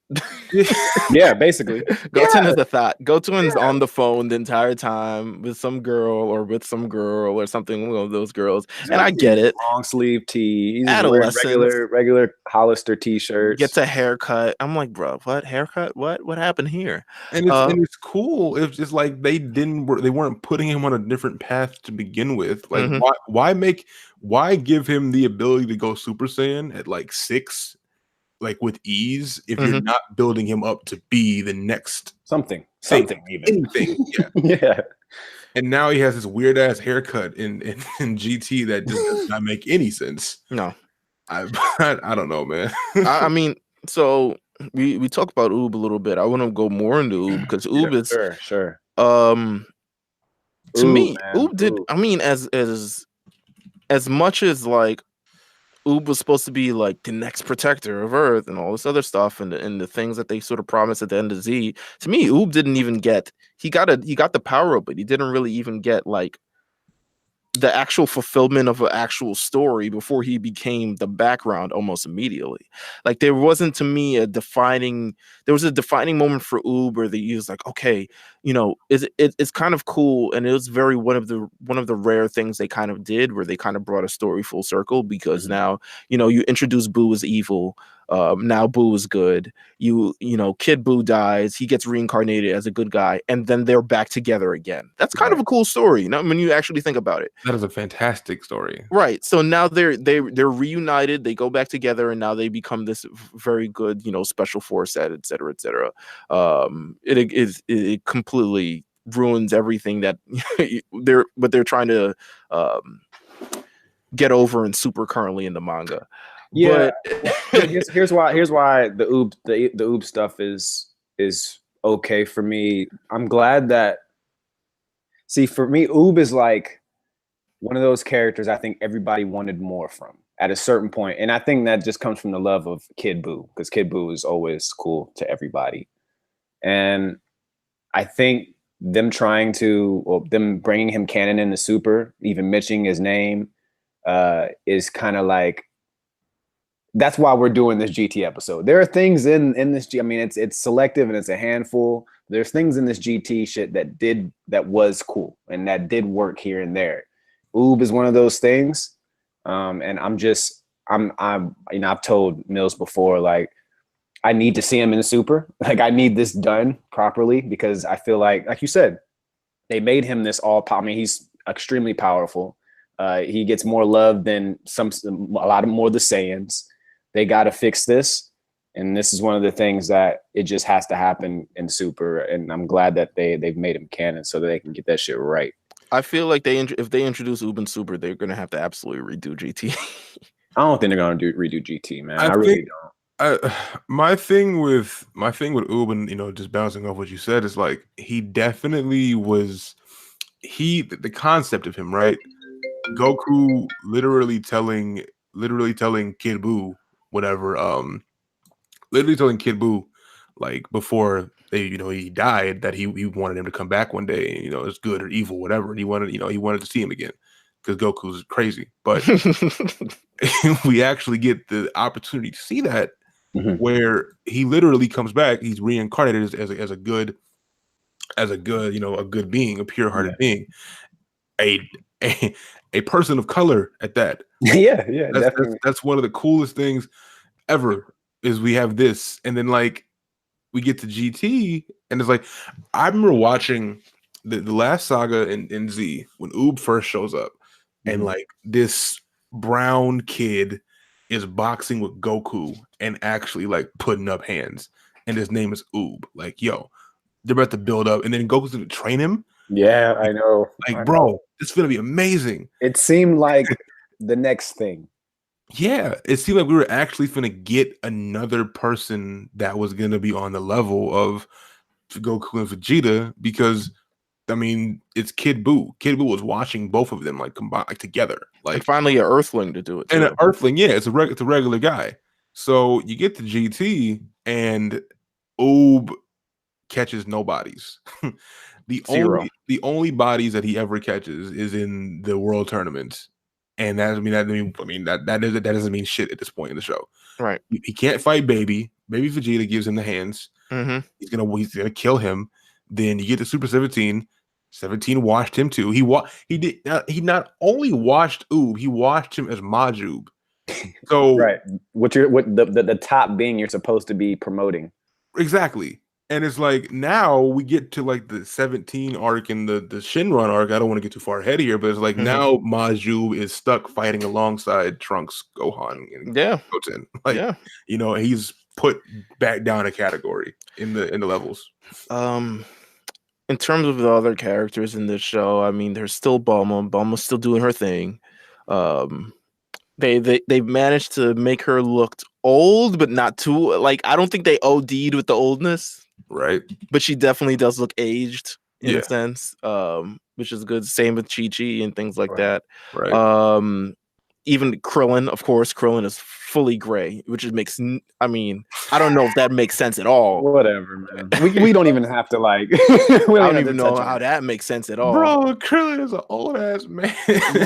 Yeah, basically. Goten is a thought. Goten's on the phone the entire time with some girl or something, one of those girls. And I get it. Long sleeve tee. He's adolescent. Regular Hollister t-shirts. Gets a haircut. I'm like, bro, what haircut? What happened here? And it's cool. It's just like they weren't putting him on a different path to begin with. Like why give him the ability to go Super Saiyan at like 6, like with ease, if you're not building him up to be the next something even anything? Yeah. Yeah. And now he has this weird ass haircut in GT that just does not make any sense. No, I don't know, man. I mean, so we talk about Oob a little bit. I want to go more into Oob because Oob is sure. To me, Oob did. I mean, as much as like Oob was supposed to be like the next protector of Earth and all this other stuff and the things that they sort of promised at the end of Z, to me, Oob didn't even get he got the power up, but he didn't really even get like the actual fulfillment of an actual story before he became the background almost immediately. Like there wasn't to me a defining moment for Oob where he was like, okay, it's kind of cool, and it was very one of the rare things they kind of did where they kind of brought a story full circle because now you introduce Boo as evil. Now Boo is good. Kid Boo dies. He gets reincarnated as a good guy, and then they're back together again. That's kind of a cool story. When you actually think about it, that is a fantastic story. Right. So now they're reunited. They go back together, and now they become this very good, special force, et cetera, et cetera. It completely ruins everything that they're trying to get over in Super currently in the manga. Yeah, but here's why the Oob stuff is okay for me. I'm glad that for me, Oob is like one of those characters I think everybody wanted more from at a certain point, and I think that just comes from the love of Kid Boo because Kid Boo is always cool to everybody, and I think them them bringing him canon in the Super, even mentioning his name, is kind of like. That's why we're doing this GT episode. There are things in this I mean, it's selective and it's a handful. There's things in this GT shit that was cool and that did work here and there. Oob is one of those things. And I've told Mills before, like, I need to see him in the Super. Like, I need this done properly because I feel like you said, they made him this he's extremely powerful. He gets more love than a lot more of the Saiyans. They got to fix this. And this is one of the things that it just has to happen in Super. And I'm glad that they've made him canon so that they can get that shit right. I feel like if they introduce Oob in Super, they're going to have to absolutely redo GT. I don't think they're going to redo GT, man. I really don't. My thing with Oob and, just bouncing off what you said is like, he definitely was, the concept of him, right? Goku literally telling Kid Boo, literally telling Kid Boo, like before he died, that he wanted him to come back one day, it's good or evil, whatever. And he wanted to see him again because Goku's crazy. But we actually get the opportunity to see that where he literally comes back. He's reincarnated as a good, a good being, a pure-hearted being, a person of color at that. Yeah, that's one of the coolest things ever is we have this, and then like we get to GT, and it's like I remember watching the last saga in Z when Oob first shows up, and like this brown kid is boxing with Goku and actually like putting up hands, and his name is Oob. Like, yo, they're about to build up, and then Goku's gonna train him. Yeah, I know. Like, bro, it's gonna be amazing. It seemed like the next thing. Yeah, it seemed like we were actually gonna get another person that was gonna be on the level of Goku and Vegeta, because I mean, it's Kid Buu. Kid Buu was watching both of them like combined, like together. Like, and finally, an Earthling to do it. and too. an Earthling, yeah, it's a regular guy. So you get the GT, and Oob catches no bodies. Zero. The only bodies that he ever catches is in the world tournament, and that doesn't mean shit at this point in the show. Right. He can't fight Baby. Baby Vegeta gives him the hands. Mm-hmm. He's gonna kill him. Then you get to Super 17. 17 washed him too. He not only washed Oob, he washed him as Majub. So Right. What the top being you're supposed to be promoting. exactly. And it's like now we get to like the 17 arc and the Shinron arc. I don't want to get too far ahead here, but it's like now Majub is stuck fighting alongside Trunks, Gohan, and Goten. Like, you know, he's put back down a category in the levels. In terms of the other characters in this show, I mean, there's still Bulma. Bulma's still doing her thing. They've managed to make her look old, but not too. Like, I don't think they OD'd with the oldness. Right. But she definitely does look aged in a sense, which is good. Same with Chi-Chi and things like that. Right. Even Krillin, of course, Krillin is fully gray, which makes. I mean, I don't know if that makes sense at all. Whatever, man. We don't even have to like. I don't even know how that makes sense at all, bro. Krillin is an old ass man.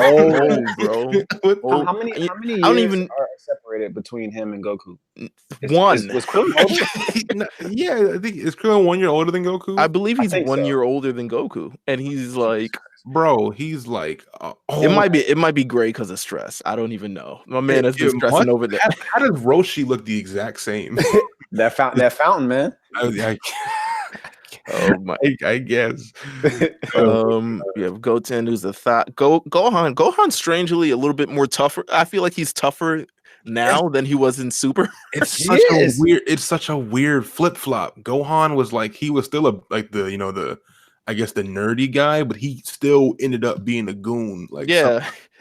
Old, bro. How many years I don't even are separated between him and Goku? One. Was Krillin older? Yeah, I think is Krillin 1 year older than Goku? I believe he's 1 year older than Goku, and he's like. Bro, he's like it might be gray because of stress. I don't even know. My man has been stressing over that. How does Roshi look the exact same? that fountain, man. I guess. We have Goten, who's a thought. Gohan. Gohan, strangely, a little bit more tougher. I feel like he's tougher now than he was in Super. It's such a weird flip flop. Gohan was like he was still I guess the nerdy guy, but he still ended up being a goon. Like,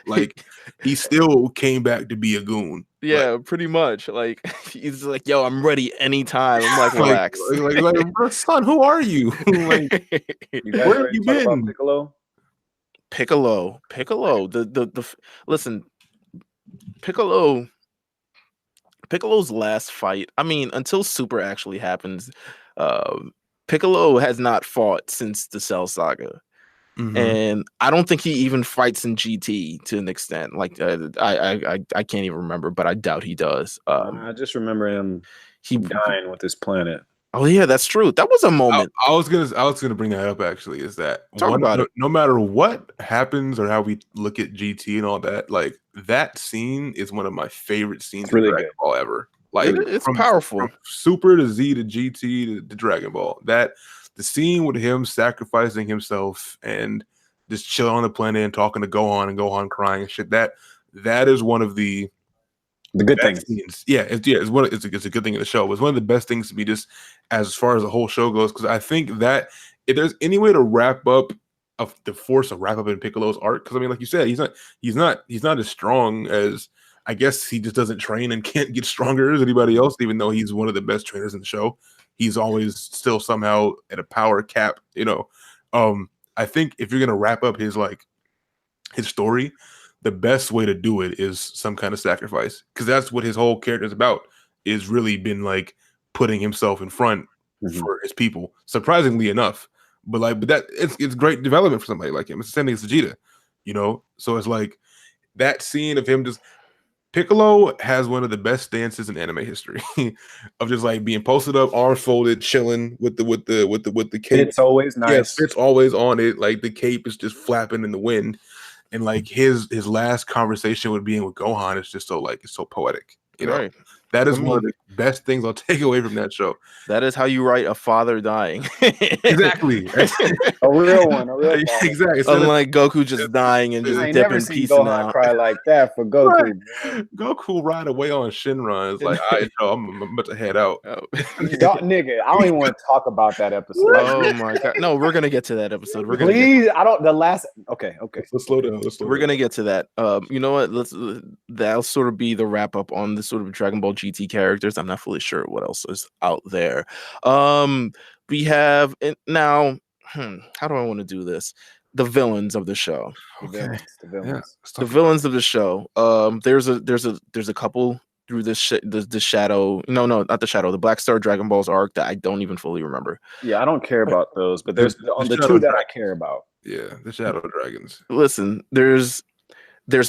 like he still came back to be a goon. Yeah, like, pretty much. Like he's like, "Yo, I'm ready anytime." I'm like, "Relax." like, son, who are you? Like, where have you been? Piccolo. Listen, Piccolo's last fight. I mean, until Super actually happens, Piccolo has not fought since the Cell Saga, and I don't think he even fights in GT to an extent. Like I can't even remember, but I doubt he does. I just remember him dying with his planet. Oh yeah, that's true. That was a moment. I was gonna bring that up actually. Is that it. No matter what happens or how we look at GT and all that, like that scene is one of my favorite scenes in Dragon Ball ever. Like it's powerful. From Super to Z to GT to Dragon Ball. That the scene with him sacrificing himself and just chilling on the planet and talking to Gohan and Gohan crying and shit. That is one of the good things. Scenes. Yeah, it's a good thing in the show. It's one of the best things to be just as far as the whole show goes, because I think that if there's any way to wrap up in Piccolo's arc, because I mean, like you said, he's not as strong as. I guess he just doesn't train and can't get stronger as anybody else, even though he's one of the best trainers in the show. He's always still somehow at a power cap, you know. I think if you're gonna wrap up his story, the best way to do it is some kind of sacrifice, because that's what his whole character is about. Is really been like putting himself in front for his people. Surprisingly enough, but that it's great development for somebody like him. It's the same thing as Vegeta, you know. So it's like that scene of him just. Piccolo has one of the best dances in anime history of just like being posted up, arms folded, chilling with the cape. It's always nice. Yes, it's always on it. Like the cape is just flapping in the wind, and like his last conversation with being with Gohan is just so it's so poetic. You know, That is one of the best things I'll take away from that show. That is how you write a father dying. Exactly. A real one. A real father. Exactly. Unlike Goku just dying and just I ain't dipping, never seen piecing Gohan out. cry like that for Goku. Right. Goku ride away on Shinron. It's like, I know I'm about to head out. Oh. Nigga, I don't even want to talk about that episode. Oh my god! No, we're gonna get to that episode. We're gonna Please, I don't. The last. Okay. Let's slow down. we're gonna get to that. You know what? That'll sort of be the wrap up on the sort of Dragon Ball GT characters. I'm not fully sure what else is out there. We have now. How do I want to do this? The villains of the show. Okay. The villains. The villains of the show. There's a couple through the shadow. No, not the shadow. The Black Star Dragon Balls arc that I don't even fully remember. Yeah, I don't care about those, but there's the two that I care about. Yeah, the Shadow Dragons. Listen, there's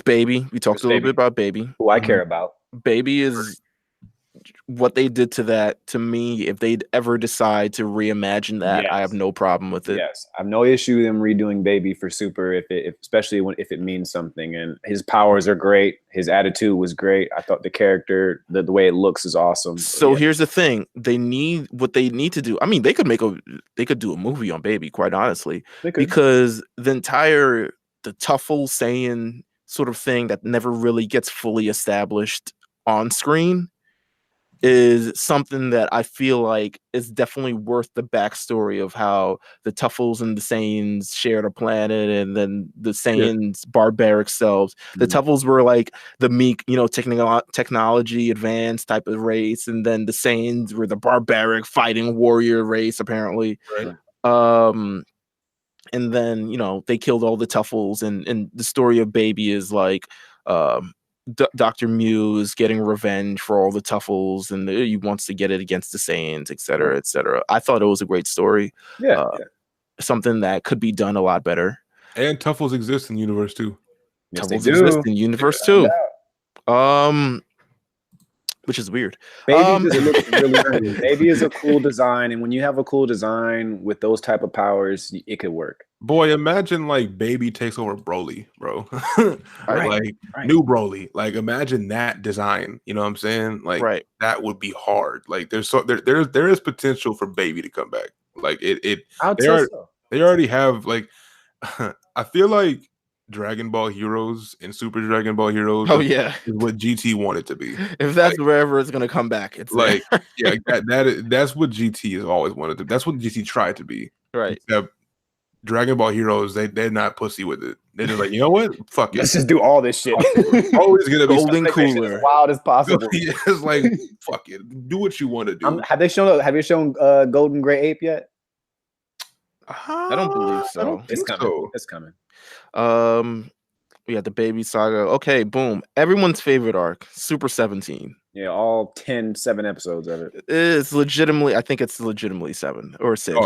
Baby. We talked a little bit about Baby. Who I care about. Baby is what they did to that. To me, if they'd ever decide to reimagine that, Yes. I have no problem with it. Yes, I have no issue with them redoing Baby for Super, especially if it means something. And his powers are great. His attitude was great. I thought the character, the way it looks, is awesome. So here's the thing: they need to do. I mean, they could do a movie on Baby, quite honestly, because the Tuffle Saiyan sort of thing that never really gets fully established on screen is something that I feel like is definitely worth the backstory of how the Tuffles and the Saiyans shared a planet, and then the Saiyans' barbaric selves. The Tuffles were like the meek, technology advanced type of race, and then the Saiyans were the barbaric fighting warrior race, apparently. Right. And then they killed all the Tuffles, and the story of Baby is like Dr. Mew is getting revenge for all the Tuffles, and he wants to get it against the Saiyans, et cetera, et cetera. I thought it was a great story. Something that could be done a lot better. And Tuffles exist in the universe too. Yes, Tuffles exist in universe too. Which is weird. Baby just looks really good. Baby is a cool design, and when you have a cool design with those type of powers, it could work. Boy, imagine like Baby takes over Broly, bro. New Broly. Like imagine that design. You know what I'm saying? Like that would be hard. Like there is potential for Baby to come back. Like they already have like I feel like Dragon Ball Heroes and Super Dragon Ball Heroes is what GT wanted to be. If that's wherever it's gonna come back, it's like that's what GT has always wanted to. That's what GT tried to be. Right. Except Dragon Ball Heroes, they're not pussy with it. They're just like, you know what? Fuck it. Let's just do all this shit. Always gonna be golden cooler, as wild as possible. It's like fuck it. Do what you want to do. Have you shown Golden Gray Ape yet? I don't believe so. It's coming. It's coming. We got the Baby Saga. Okay, boom. Everyone's favorite arc, Super 17. Yeah, all 7 episodes of it. It's legitimately, I think it's legitimately 7 or 6.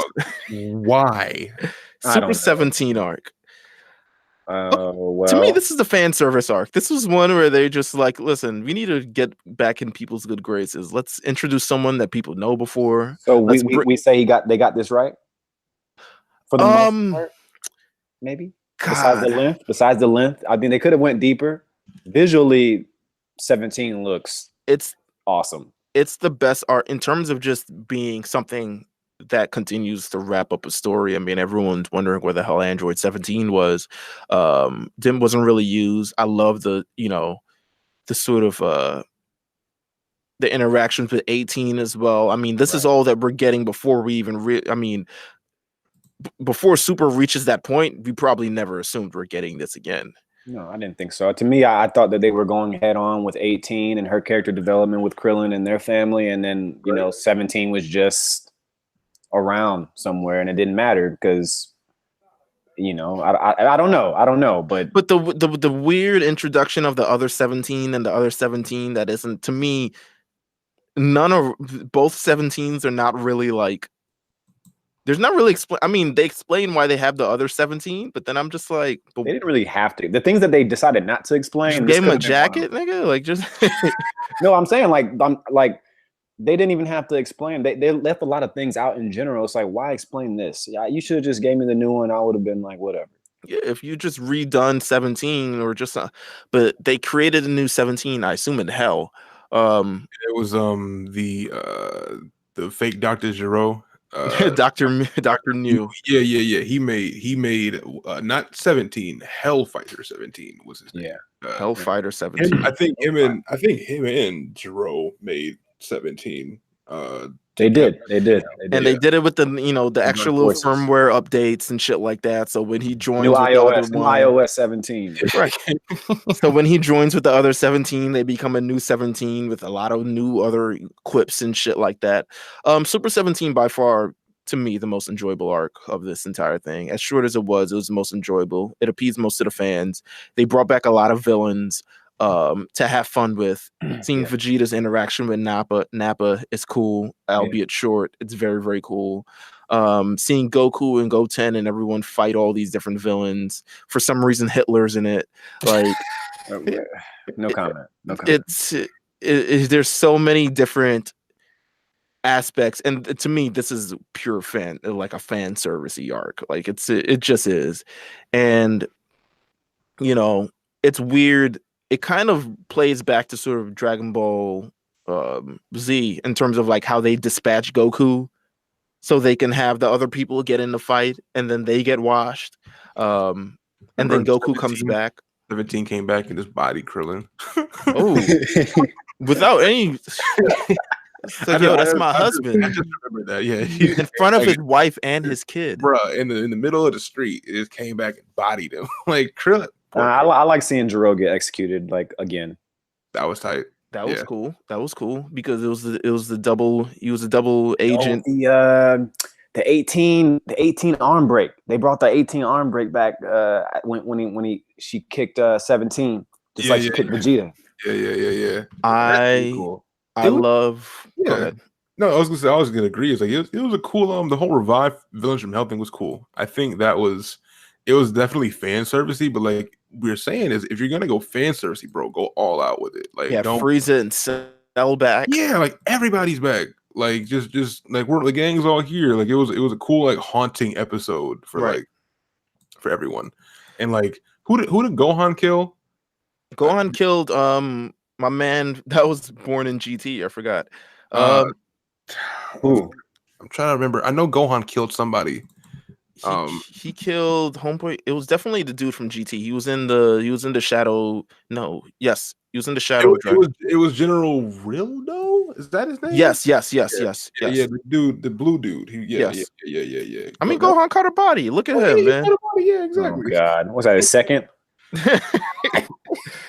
Why? Super 17 arc. Well, to me, this is the fan service arc. This was one where they just like, listen, we need to get back in people's good graces. Let's introduce someone that people know before. So we say they got this right for the most part, maybe. God. Besides the length, I mean, they could have went deeper. Visually, 17 looks awesome. It's the best art in terms of just being something that continues to wrap up a story. I mean, everyone's wondering where the hell Android 17 was. Dim wasn't really used. I love the sort of the interactions with 18 as well. I mean, this is all that we're getting before we even before Super reaches that point, we probably never assumed we're getting this again. No, I didn't think so. To me, I thought that they were going head on with 18 and her character development with Krillin and their family, and then 17 was just around somewhere, and it didn't matter because I don't know, but the weird introduction of the other 17 and the other 17 that isn't, to me, both 17s are not really like. There's not really they explain why they have the other 17, but then I'm just like, they didn't really have to. The things that they decided not to explain. Gave him a jacket, nigga. Like just no, I'm saying like they didn't even have to explain. They left a lot of things out in general. It's like, why explain this? Yeah, you should have just gave me the new one. I would have been like, whatever. Yeah, if you just redone 17 or just, but they created a new 17. I assume in hell. It was the fake Dr. Giro. Doctor New. Yeah. He made not 17, Hellfighter 17 was his name. Hellfighter 17. I think him and Giro made 17. They did. And they did it with the extra little firmware updates and shit like that. So when he joins new with iOS 17. Right. So when he joins with the other 17, they become a new 17 with a lot of new other quips and shit like that. Super 17 by far, to me, the most enjoyable arc of this entire thing. As short as it was the most enjoyable. It appeased most of the fans. They brought back a lot of villains to have fun with. Seeing Vegeta's interaction with Nappa is cool, albeit short. It's very, very cool. Seeing Goku and Goten and everyone fight all these different villains. For some reason, Hitler's in it. Like, no comment. There's so many different aspects, and to me, this is pure a fan servicey arc. Like it just is, and it's weird. It kind of plays back to sort of Dragon Ball Z in terms of like how they dispatch Goku so they can have the other people get in the fight and then they get washed. And then Goku comes back. 17 came back and just body Krillin. Oh, without any. Like, yo, that's my husband. I just remember that. Yeah, in front of his wife and his kid, bruh, in the middle of the street, it just came back and bodied him. Like Krillin. I like seeing Gero get executed like again. That was tight. That was cool. That was cool because he was a double agent. The 18 arm break. They brought the 18 arm break back when she kicked 17, just like she kicked Vegeta. Yeah. I love. Yeah. Go ahead. No, I was gonna agree. It's like it was a cool. The whole revive Villains from Hell thing was cool. I think it was definitely fan servicey, but like we're saying is if you're gonna go fan servicey, bro, go all out with it. Like don't Frieza and Cell back. Yeah, like everybody's back. Like just like the gang's all here. Like it was a cool like haunting episode for for everyone. And like who did Gohan kill? Gohan killed my man that was born in GT. I forgot. Who? I'm trying to remember. I know Gohan killed somebody. He killed Homeboy. It was definitely the dude from GT. He was in the Shadow. No, yes, he was in the Shadow. It was General Rildo. Is that his name? Yes. Yeah, the blue dude. Yeah. I mean, Gohan caught a body. Look at him, man. Yeah, exactly. Oh God, was that his second?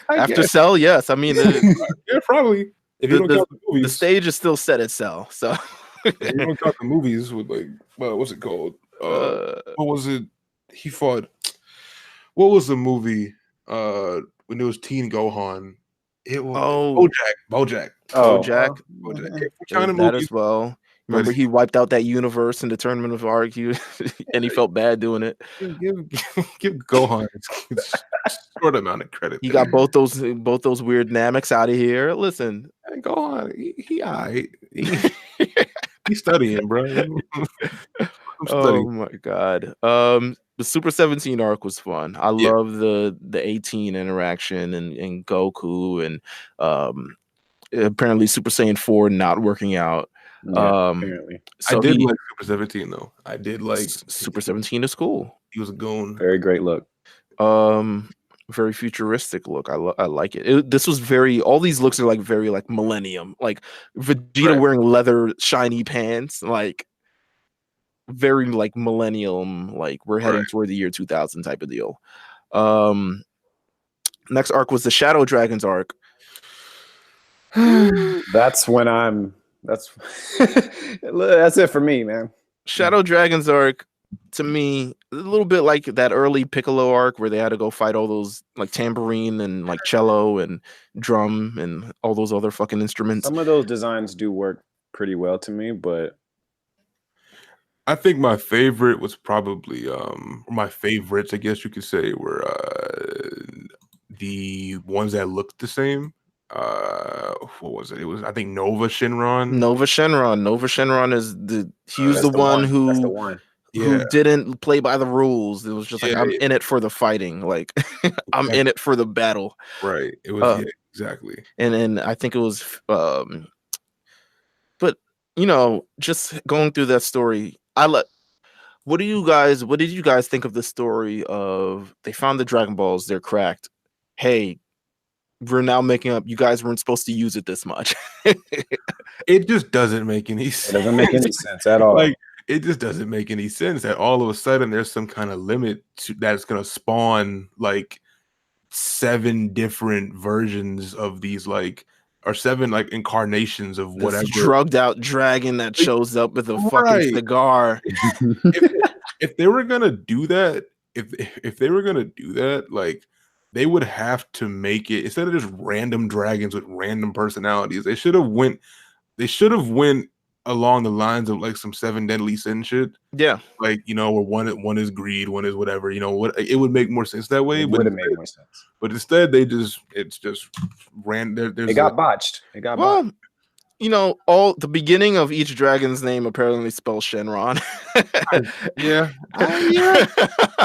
After Cell, yes. I mean, yeah, probably. If you don't count the movies, the stage is still set at Cell. So if you don't count the movies with what's it called? What was it? He fought. What was the movie? When it was Teen Gohan. It was BoJack. BoJack. That as well. Remember, he wiped out that universe in the Tournament of Arc, and he felt bad doing it. Give Gohan a short amount of credit. He got both those weird Nameks out of here. Listen, Gohan, he alright. He's studying, bro. Oh my God. The Super 17 arc was fun. I love the 18 interaction and Goku and apparently Super Saiyan 4 not working out. Apparently. So I did like Super 17 though. I did like Super 17 is cool. He was a goon. Very great look. Very futuristic look. I like it. This was all these looks are like very like millennium. Like Vegeta wearing leather shiny pants, like very like millennium, like we're heading toward the year 2000 type of deal. Next arc was the Shadow Dragons arc. That's it for me, man. Shadow Dragons arc, to me, a little bit like that early Piccolo arc where they had to go fight all those like tambourine and like cello and drum and all those other fucking instruments. Some of those designs do work pretty well to me, but I think my favorite was probably my favorites, I guess you could say, were the ones that looked the same. What was it? It was, I think, Nova Shenron. Nova Shenron is the one who didn't play by the rules. It was just like, I'm in it for the fighting. Like I'm in it for the battle. Right. It was exactly. And I think it was but just going through that story, what did you guys think of the story of they found the Dragon Balls, they're cracked. Hey, we're now making up, you guys weren't supposed to use it this much. It just doesn't make any sense. It doesn't make any sense at all. Like, it just doesn't make any sense that all of a sudden there's some kind of limit that's going to spawn like 7 different versions of these, like, or 7 like incarnations of This whatever drugged out dragon that shows up with a fucking Right. cigar. If they were gonna do that, if they were gonna do that, like, they would have to make it, instead of just random dragons with random personalities, they should have went along the lines of like some 7 deadly sin shit. Yeah. Like, where one is greed, one is whatever, what it would make more sense that way. It But would have made more sense. instead it's just random. It got botched. It got botched. Well, all the beginning of each dragon's name apparently spells Shenron. Yeah.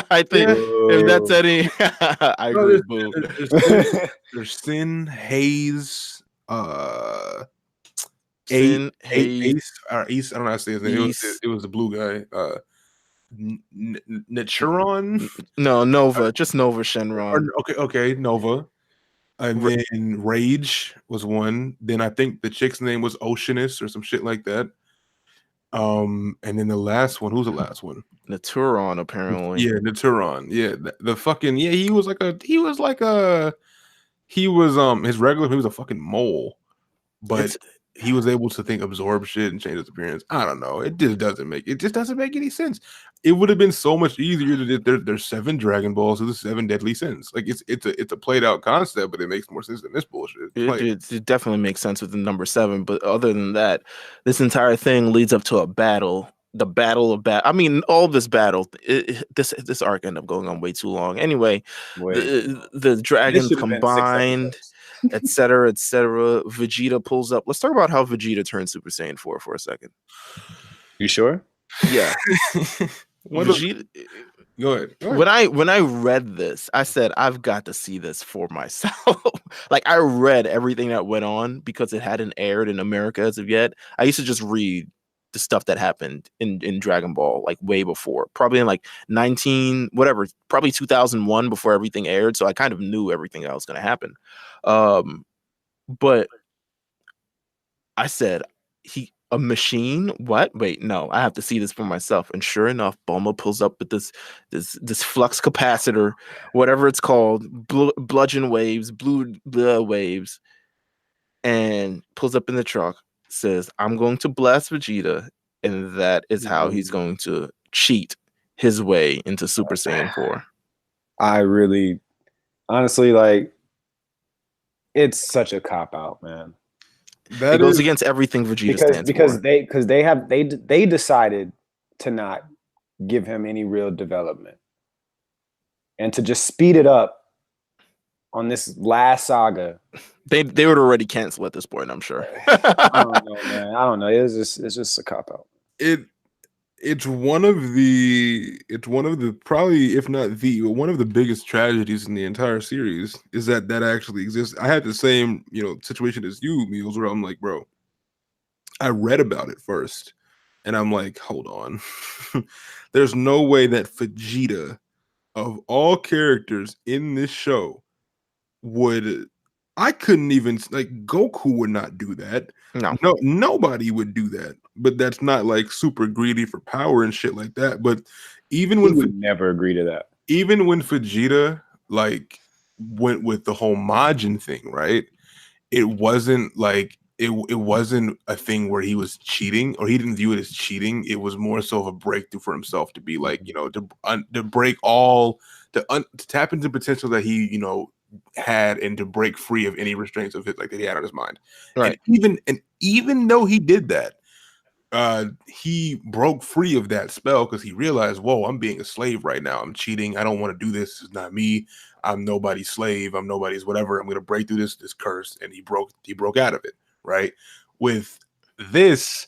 I think if that's any, I agree. Boo. There's Sin, Haze, Sin, Haze, Ace, or Ace. I don't know how to say his name. It was the blue guy. Nichiron? No, Nova. Just Nova Shenron. Okay, Nova. And then Rage was one. Then I think the chick's name was Oceanus or some shit like that. And then the last one, who's the last one? Naturon, apparently. Yeah, Naturon. Yeah, the fucking he was his regular, he was a fucking mole, but he was able to absorb shit and change his appearance. I don't know. It just doesn't make any sense. It would have been so much easier to there's 7 Dragon Balls with the 7 deadly sins. Like, it's a played out concept, but it makes more sense than this bullshit. It definitely makes sense with the number 7, but other than that, this entire thing leads up to a battle. The battle of I mean, all this battle. This arc ended up going on way too long. Anyway, the dragons combined, etc., etc. Vegeta pulls up. Let's talk about how Vegeta turned Super Saiyan 4 for a second. You sure? Yeah. Vegeta, Go ahead. When I read this, I said, I've got to see this for myself. Like, I read everything that went on because it hadn't aired in America as of yet. I used to just read the stuff that happened in Dragon Ball, like, way before, probably in like probably 2001, before everything aired. So I kind of knew everything that was going to happen. But I said, a machine? What? Wait, no, I have to see this for myself. And sure enough, Bulma pulls up with this flux capacitor, whatever it's called, bludgeon waves, blue waves, and pulls up in the truck, says, I'm going to blast Vegeta, and that is how he's going to cheat his way into Super Saiyan 4. I really, honestly, like, it's such a cop-out, man. It goes against everything Vegeta stands for. Because they decided to not give him any real development and to just speed it up on this last saga. They would already cancel at this point, I'm sure. I don't know, man. I don't know. It's just a cop out. It's one of the probably, if not one of the biggest tragedies in the entire series is that actually exists. I had the same situation as you, Meals, where I'm like, bro, I read about it first and I'm like, hold on. There's no way that Vegeta, of all characters in this show, I couldn't even, like, Goku would not do that. No, nobody would do that. But that's not like super greedy for power and shit like that. But even when we would never agree to that. Even when Vegeta like went with the whole Majin thing, right? It wasn't like it wasn't a thing where he was cheating, or he didn't view it as cheating. It was more so of a breakthrough for himself to be like, to break all to tap into potential that he had, and to break free of any restraints of it, like, that he had on his mind. Right. And even though he did that, he broke free of that spell because he realized, whoa, I'm being a slave right now. I'm cheating. I don't want to do this. It's not me. I'm nobody's slave. I'm nobody's whatever. I'm gonna break through this curse. And he broke out of it. Right. With this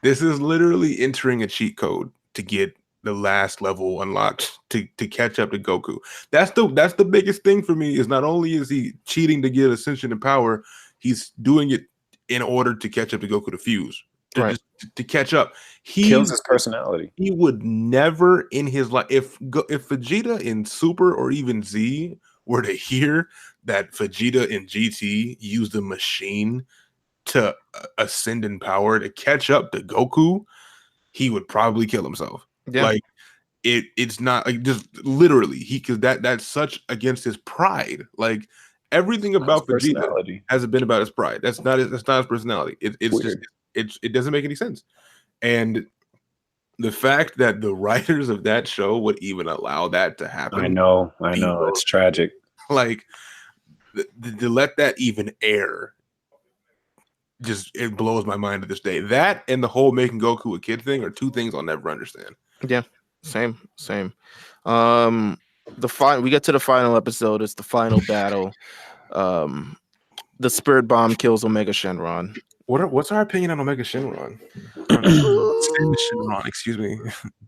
is literally entering a cheat code to get the last level unlocked to catch up to Goku. That's the biggest thing for me. Is not only is he cheating to get ascension and power, he's doing it in order to catch up to Goku to fuse. To catch up. He kills his personality. He would never in his life, if Vegeta in Super or even Z were to hear that Vegeta in GT used a machine to ascend in power to catch up to Goku, he would probably kill himself. Yeah. Like it's not like just literally because that's such against his pride. Like everything about Vegeta hasn't been about his pride. That's not his personality. It's just it doesn't make any sense. And the fact that the writers of that show would even allow that to happen. I know. It's tragic. Like to let that even air, just it blows my mind to this day. That and the whole making Goku a kid thing are two things I'll never understand. Yeah, same. We get to the final episode. It's the final battle. The Spirit Bomb kills Omega Shenron. What's our opinion on Omega Shenron? Shenron, excuse me.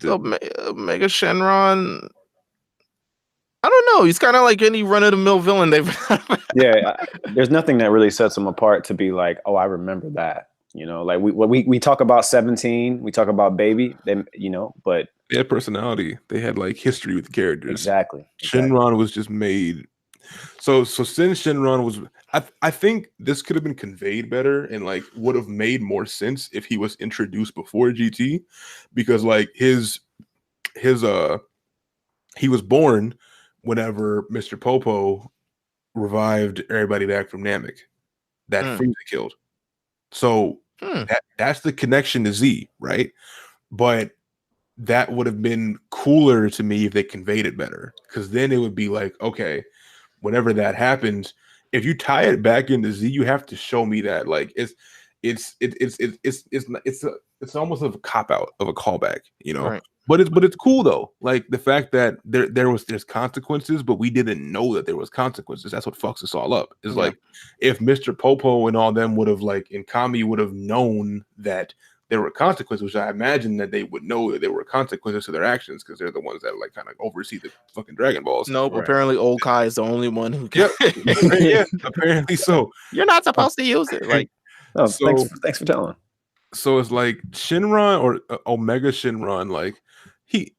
Omega Shenron. I don't know. He's kind of like any run-of-the-mill villain there's nothing that really sets him apart to be like, oh, I remember that. You know, like we talk about 17, we talk about Baby, then but they had personality. They had like history with the characters. Exactly. Shenron was just made. So since Shenron was, I think this could have been conveyed better and like would have made more sense if he was introduced before GT, because like he was born whenever Mr. Popo revived everybody back from Namek that Frieza killed. So that's the connection to Z, right? But that would have been cooler to me if they conveyed it better, because then it would be like, okay, whenever that happens, if you tie it back into Z, you have to show me that. Like it's almost a cop out of a callback, you know. Right. But it's cool though. Like the fact that there's consequences, but we didn't know that there was consequences. That's what fucks us all up. Is like if Mr. Popo and all them would have and Kami would have known that there were consequences, which I imagine that they would know that there were consequences to their actions because they're the ones that like kind of oversee the fucking Dragon Balls. Nope. Right. Apparently, Old Kai is the only one who can. Yeah, apparently so. You're not supposed to use it. Like, thanks for telling. So it's like Shenron or Omega Shenron, like he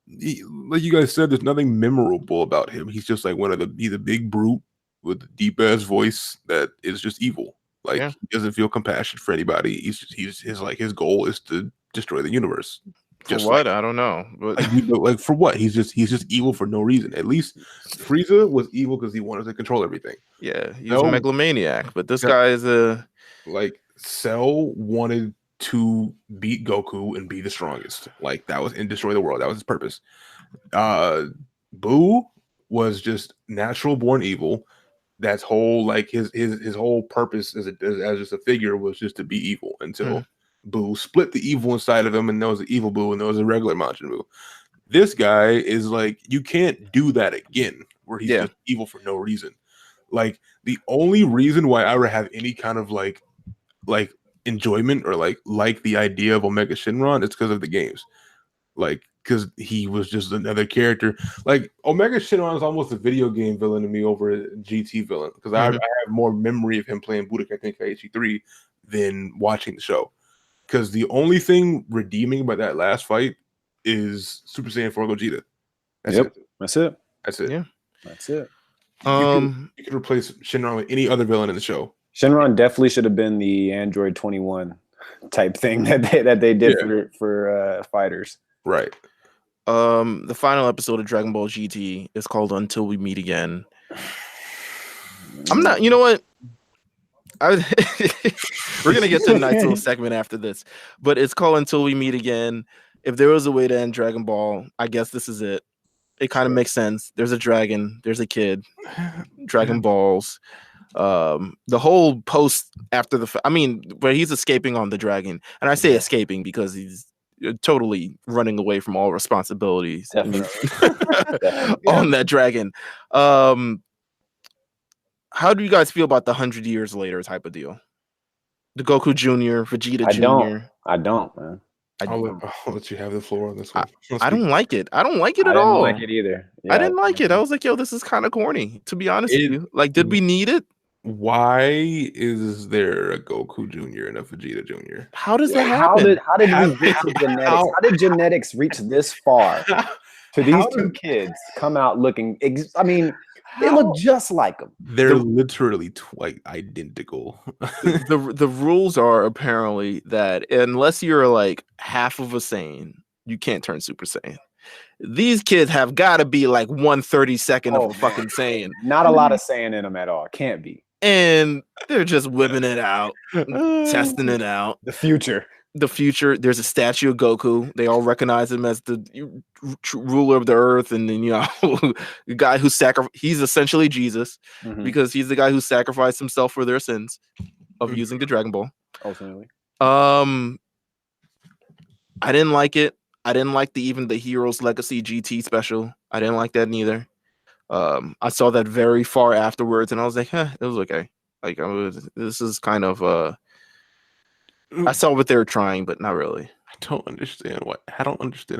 like you guys said, there's nothing memorable about him. He's just like he's a big brute with a deep ass voice that is just evil. Like he doesn't feel compassion for anybody. His goal is to destroy the universe. Just what? I don't know. But like for what? He's just evil for no reason. At least Frieza was evil because he wanted to control everything. Yeah, he's a megalomaniac. But this guy is like Cell wanted to beat Goku and be the strongest. Like that was and destroy the world. That was his purpose. Boo was just natural born evil. That's whole like his whole purpose as just a figure was just to be evil until Boo split the evil inside of him, and there was an evil Boo and there was a regular Majin Buu. This guy is like, you can't do that again where he's just evil for no reason. Like the only reason why I ever have any kind of like enjoyment or like the idea of Omega Shenron is because of the games. Like because he was just another character. Like Omega Shenron is almost a video game villain to me over a GT villain because I have more memory of him playing Budokai Tenkaichi 3 than watching the show. Because the only thing redeeming about that last fight is Super Saiyan 4 Gogeta. That's it. Yeah. That's it. You could replace Shenron with any other villain in the show. Shenron definitely should have been the Android 21 type thing that they did for fighters. Right. The final episode of Dragon Ball GT is called Until We Meet Again. I'm not, you know what? We're gonna get to a nice little segment after this, but it's called Until We Meet Again. If there was a way to end Dragon Ball, I guess this is it. It kind of makes sense. There's a dragon, there's a kid, Dragon Balls. The whole post after where he's escaping on the dragon, and I say escaping because he's totally running away from all responsibilities on that dragon. How do you guys feel about the 100 years later type of deal? The Goku Jr., Vegeta Jr. I don't, man. I'll let you have the floor on this one. I don't like it. I don't like it I at didn't all. like it either. I didn't like it. I was like, yo, this is kind of corny, to be honest with you. Like, did we need it? Why is there a Goku Jr. and a Vegeta Jr.? How does that How happen? did we get to genetics? How did genetics reach this far to these two kids come out looking? I mean, they look just like them. They're literally like identical. the rules are apparently that unless you're like half of a Saiyan, you can't turn Super Saiyan. These kids have got to be like 1/32 of a fucking Saiyan. Not a lot of Saiyan in them at all. Can't be. And they're just whipping it out, testing it out. The future. There's a statue of Goku. They all recognize him as the ruler of the earth, and then the guy who he's essentially Jesus, because he's the guy who sacrificed himself for their sins of using the Dragon Ball. Ultimately, I didn't like it. I didn't like the Heroes Legacy GT special. I didn't like that neither. I saw that very far afterwards, and I was like, it was okay. Like, this is kind of I saw what they were trying, but not really. I don't understand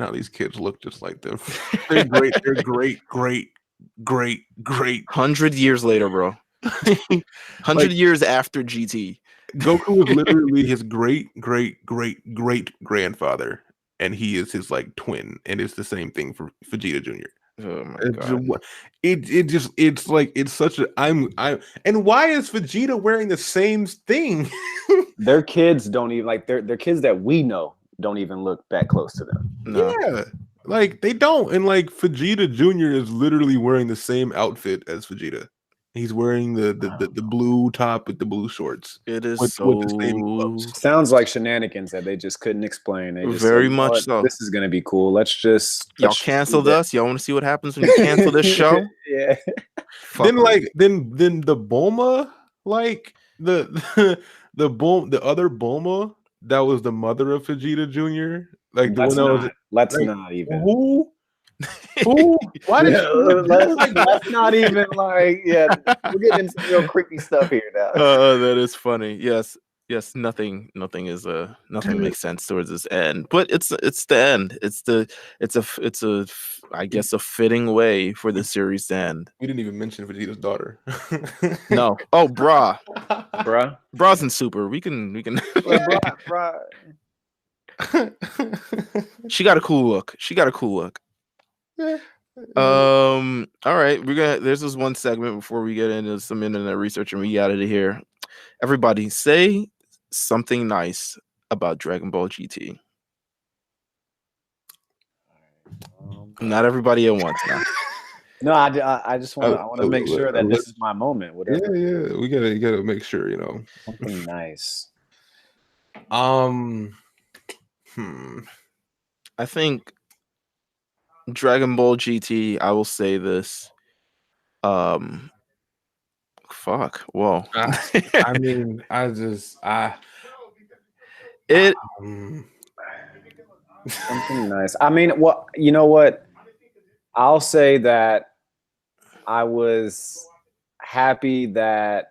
how these kids look just like them. They're great. They're great. 100 years later, bro. 100 years after GT. Goku was literally his great grandfather, and he is his like twin, and it's the same thing for Vegeta Jr. Oh my God. It's like it's such a and why is Vegeta wearing the same thing? Their kids don't even like their kids that we know don't even look that close to them. No. Yeah, like they don't. And like Vegeta Jr. is literally wearing the same outfit as Vegeta. He's wearing the blue top with the blue shorts. It is with the same gloves. Sounds like shenanigans that they just couldn't explain. They just very said, much so. This is gonna be cool. Let's canceled us. Y'all want to see what happens when you cancel this show? Yeah. Then the Bulma, like the other Bulma that was the mother of Vegeta Jr. Like let's not even. Who? Why did let's not even like we're getting into some real creepy stuff here now. That is funny. Yes, nothing is nothing makes sense towards this end, but it's the end. It's a I guess a fitting way for the series to end. We didn't even mention Vegeta's daughter. No. Oh, Bra's in Super. We can Bra. She got a cool look. All right, there's this one segment before we get into some internet research and we got it here. Everybody say something nice about Dragon Ball GT. Not everybody at once now. No, I just want to make sure that this is my moment. Whatever. Yeah. We gotta make sure, something nice. I think Dragon Ball GT, I will say this. Fuck. Whoa. I mean, something nice. I mean, you know what? I'll say that I was happy that.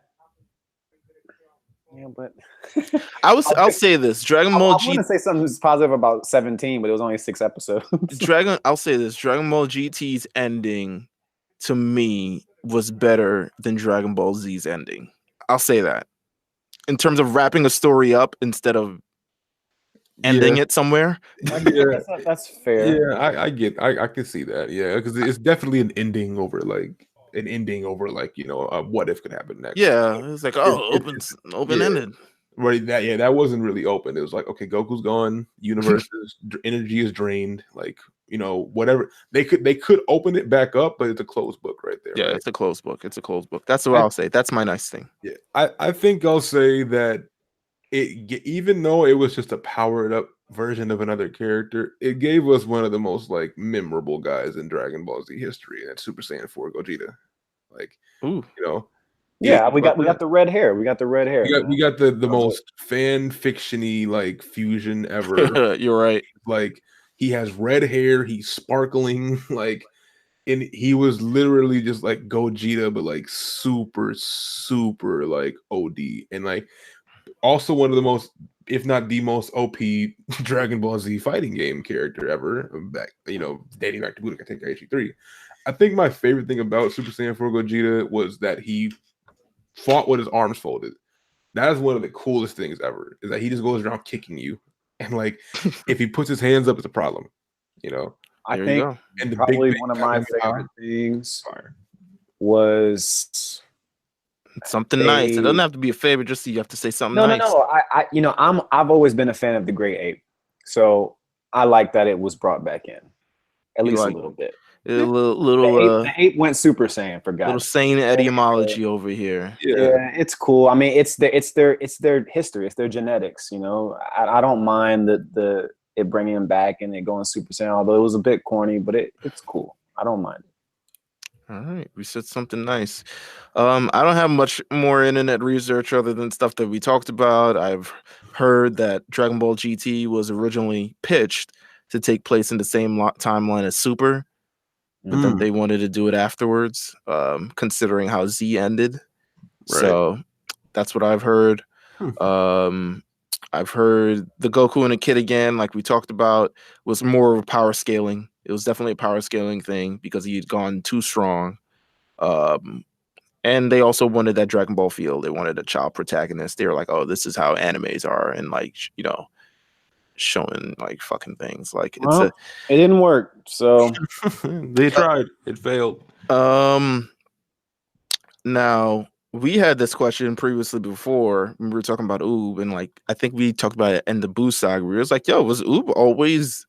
Yeah, but I'll say this. Dragon Ball GT. I want to say something positive about 17, but it was only 6 episodes. I'll say this. Dragon Ball GT's ending to me was better than Dragon Ball Z's ending. I'll say that. In terms of wrapping a story up instead of ending it somewhere. That's fair. Yeah, I can see that. Yeah, because it's definitely an ending over like what if could happen next. Yeah, it was like open ended. Right, that wasn't really open. It was like, okay, Goku's gone, universe's energy is drained, like whatever. They could open it back up, but it's a closed book right there. Yeah, right? it's a closed book. That's what I'll say. That's my nice thing. Yeah, I think I'll say that even though it was just a powered up version of another character, it gave us one of the most like memorable guys in Dragon Ball Z history, and that's Super Saiyan 4 Gogeta. Like, ooh, yeah, we got the red hair. We got the red hair. We got the most fan fiction-y like fusion ever. You're right. Like, he has red hair, he's sparkling, like, and he was literally just like Gogeta, but like super, super like OD. And like also one of the most if not the most OP Dragon Ball Z fighting game character ever, back dating back to Budokai Tenkaichi 3. I think my favorite thing about Super Saiyan 4 Gogeta was that he fought with his arms folded. That is one of the coolest things ever. Is that he just goes around kicking you, and like if he puts his hands up, it's a problem. I There you think go. And the probably big one of thing my got me favorite hot. things Fire. was Something nice. It doesn't have to be a favorite. Just you have to say something nice. no. I've always been a fan of the Great Ape, so I like that it was brought back in, at You least like a little bit. A little The ape went Super Saiyan for little God's sane etymology over here. Yeah, it's cool. I mean, it's their history, it's their genetics. I don't mind it bringing him back and it going Super Saiyan, although it was a bit corny, but it's cool. I don't mind it. All right, we said something nice. I don't have much more internet research other than stuff that we talked about. I've heard that Dragon Ball GT was originally pitched to take place in the same timeline as Super, but then they wanted to do it afterwards, considering how Z ended. Right. So that's what I've heard. I've heard the Goku and the Kid again, like we talked about, was more of a power scaling. It was definitely a power scaling thing because he had gone too strong. And they also wanted that Dragon Ball feel. They wanted a child protagonist. They were like, oh, this is how animes are. And like, showing like fucking things. Like it didn't work. So they tried. It failed. Now we had this question previously before when we were talking about Oob, and like I think we talked about it in the Boo saga. We was like, yo, was Oob always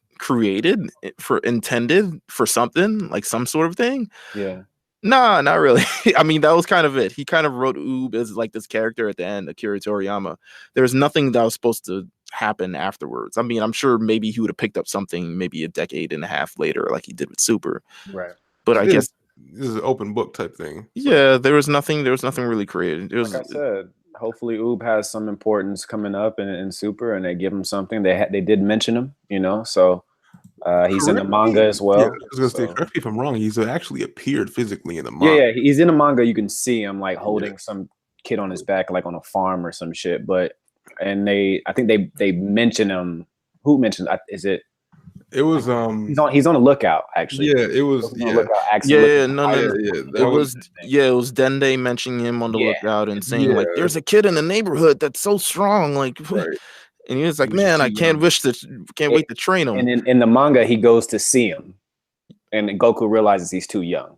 intended for something, like some sort of thing? Yeah. Nah, not really. I mean, that was kind of it. He kind of wrote Oob as like this character at the end, Akira Toriyama. There's nothing that was supposed to happen afterwards. I mean, I'm sure maybe he would have picked up something maybe a decade and a half later, like he did with Super. Right. But I guess this is an open book type thing. Yeah, there was nothing really created. It was, like I said, hopefully Oob has some importance coming up in Super, and they give him something. They did mention him, so he's in the manga as well. Yeah, I was gonna say, correct me if I'm wrong. He's actually appeared physically in the manga. Yeah, he's in the manga. You can see him like holding some kid on his back, like on a farm or some shit. I think they mention him. Who mentioned? Is it? It was he's on a lookout actually. Yeah, it was no. It was Dende mentioning him on the lookout and saying like, "There's a kid in the neighborhood that's so strong." Like, and he was like, "Man, I can't wait to train him." And in the manga, he goes to see him, and Goku realizes he's too young.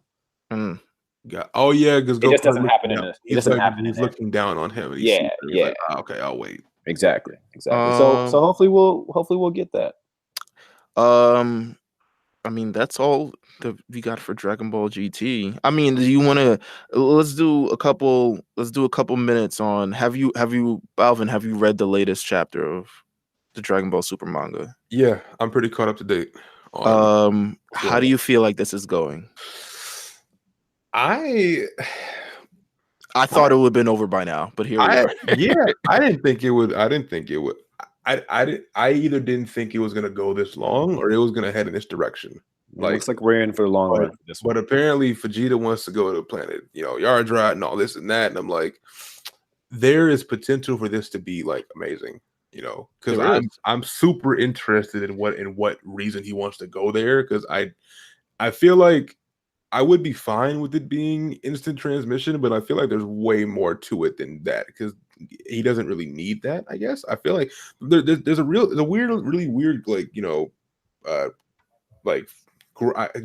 Oh yeah, because it just doesn't happen in this. It doesn't happen. He's looking down on him. Yeah. Like, okay, I'll wait. Exactly. So hopefully we'll get that. I mean, that's all that we got for Dragon Ball GT. I mean, do you want to let's do a couple minutes on have you Alvin, have you read the latest chapter of the Dragon Ball Super manga? Yeah, I'm pretty caught up to date. How do you feel like this is going? I thought it would have been over by now, but here we are. I didn't think it would. I either didn't think it was gonna go this long or it was gonna head in this direction. Like, looks like we're in for the long run. But apparently Vegeta wants to go to the planet, Yardrat and all this and that. And I'm like, there is potential for this to be like amazing, because I'm super interested in what reason he wants to go there. Because I feel like I would be fine with it being instant transmission, but I feel like there's way more to it than that because he doesn't really need that. I guess I feel like there's a really weird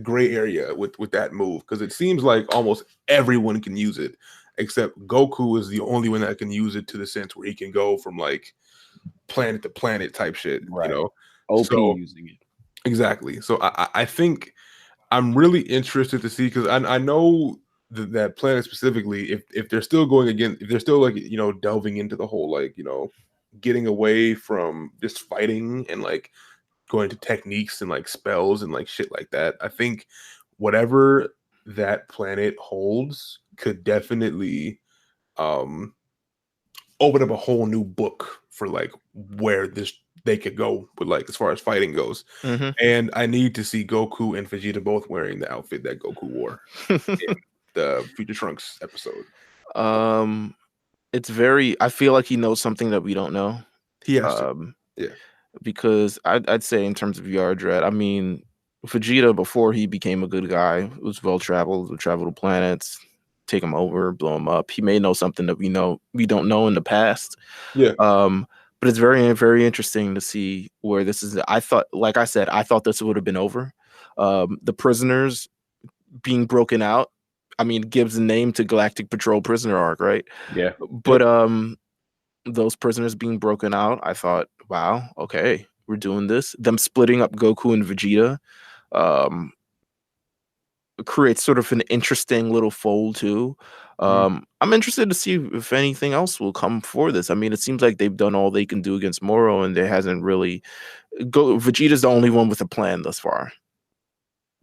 gray area with that move because it seems like almost everyone can use it except Goku is the only one that can use it to the sense where he can go from like planet to planet type shit. Right. OP using it exactly. So I think I'm really interested to see because I know that planet specifically, if they're still going again, if they're still like delving into the whole like getting away from just fighting and like going to techniques and like spells and like shit like that, I think whatever that planet holds could definitely open up a whole new book for like where they could go with like as far as fighting goes. Mm-hmm. And I need to see Goku and Vegeta both wearing the outfit that Goku wore in the Future Trunks episode. I feel like he knows something that we don't know. He has to. Yeah. Because I'd say in terms of Yard Dread, I mean, Vegeta before he became a good guy was well traveled, would travel to planets, take him over, blow him up. He may know something that we don't know in the past. Yeah. But it's very, very interesting to see where this is. I thought, like I said, I thought this would have been over. The prisoners being broken out. I mean, gives a name to Galactic Patrol prisoner arc, right? Yeah. But those prisoners being broken out, I thought, wow, okay, we're doing this. Them splitting up Goku and Vegeta creates sort of an interesting little fold too. I'm interested to see if anything else will come for this. I mean, it seems like they've done all they can do against Moro, and there hasn't really. Vegeta's the only one with a plan thus far.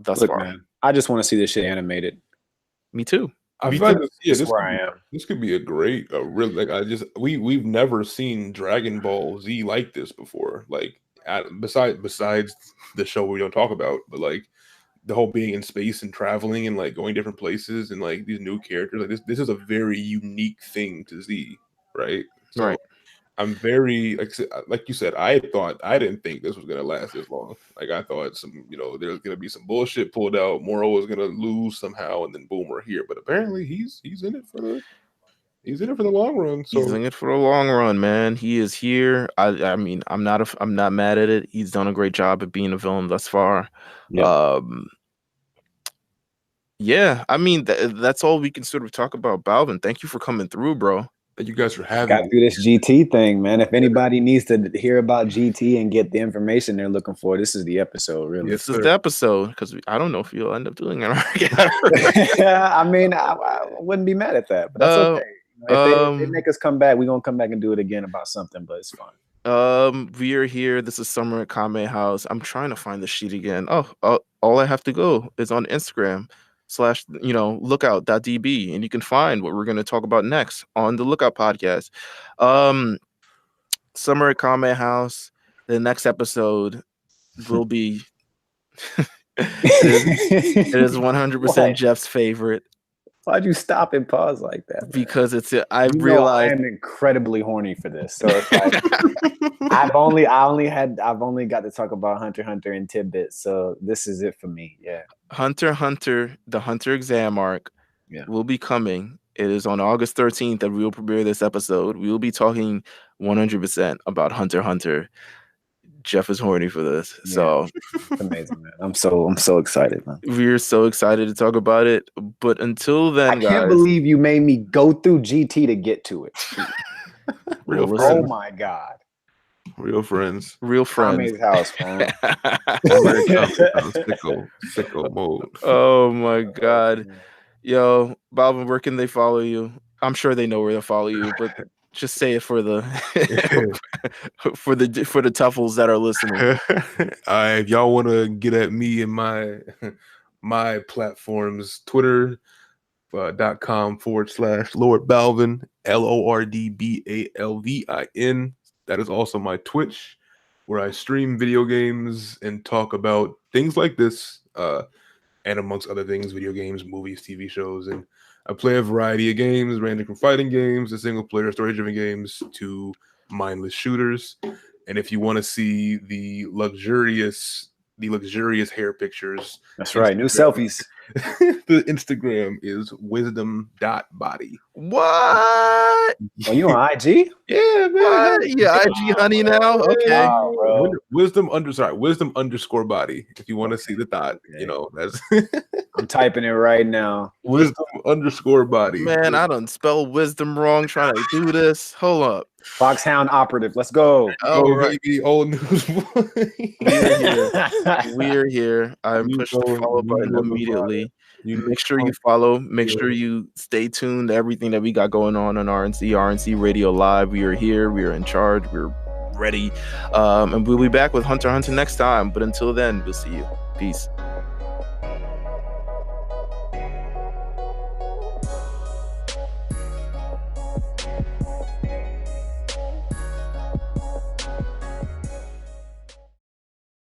Look, man, I just want to see this shit animated. Me too. I feel like this is where I am. This could be a great, really like we've never seen Dragon Ball Z like this before. Like besides the show we don't talk about, but like the whole being in space and traveling and like going different places and like these new characters. Like this is a very unique thing to Z, right? So right. I'm very like you said. I didn't think this was gonna last this long. Like I thought there's gonna be some bullshit pulled out. Moro was gonna lose somehow, and then boom, we're here. But apparently he's in it for the long run. So he's in it for the long run, man. He is here. I mean, I'm not mad at it. He's done a great job at being a villain thus far. Yeah. Yeah. I mean, that's all we can sort of talk about. Balvin, thank you for coming through, bro. You guys for having got to do this GT thing, man. If anybody needs to hear about GT and get the information they're looking for, this is the episode, really. This is the episode, because I don't know if you'll end up doing it. I mean, I wouldn't be mad at that, but that's okay. If they make us come back, we're going to come back and do it again about something, but it's fine. We are here. This is Summer at Kame House. I'm trying to find the sheet again. All I have to go is on Instagram /lookout.db, and you can find what we're going to talk about next on the Lookout podcast. Summer at Kame House. The next episode will be it is 100% Jeff's favorite. Why'd you stop and pause like that? Man? Because I realized I am incredibly horny for this. So it's like, I've only got to talk about Hunter x Hunter and tidbits. So this is it for me. Yeah. Hunter x Hunter, the Hunter exam arc will be coming. It is on August 13th that we will premiere this episode. We will be talking 100% about Hunter x Hunter. Jeff is horny for this. Yeah. So it's amazing, man. I'm so excited, man. We're so excited to talk about it. But until then, I can't believe you made me go through GT to get to it. Oh my God. Real friends. Kame's house, man. Sicko mode. Oh my God. Yo, Balvin, where can they follow you? I'm sure they know where to follow you, but just say it for the for the tuffles that are listening. If y'all want to get at me and my platforms, Twitter.com /Lord Balvin, LORDBALVIN. That is also my Twitch, where I stream video games and talk about things like this, and amongst other things, video games, movies, TV shows, and I play a variety of games, ranging from fighting games to single-player story-driven games to mindless shooters. And if you want to see the luxurious hair pictures, that's right, new selfies. The Instagram is wisdom.body. What? Oh, you on IG? Yeah, man. What? Yeah, IG honey now? Okay. Wow, bro. Wisdom _ body. If you want to see the thought, that's I'm typing it right now. Wisdom _ body. Man, I done spelled wisdom wrong trying to do this. Hold up. Foxhound operative. Let's go. Oh, right. Baby, old news boy. We're here. I'm pushing the follow button immediately. Make sure you follow. Make sure you stay tuned to everything that we got going on RNC Radio Live. We are here. We are in charge. We're ready. And we'll be back with Hunter x Hunter next time. But until then, we'll see you. Peace.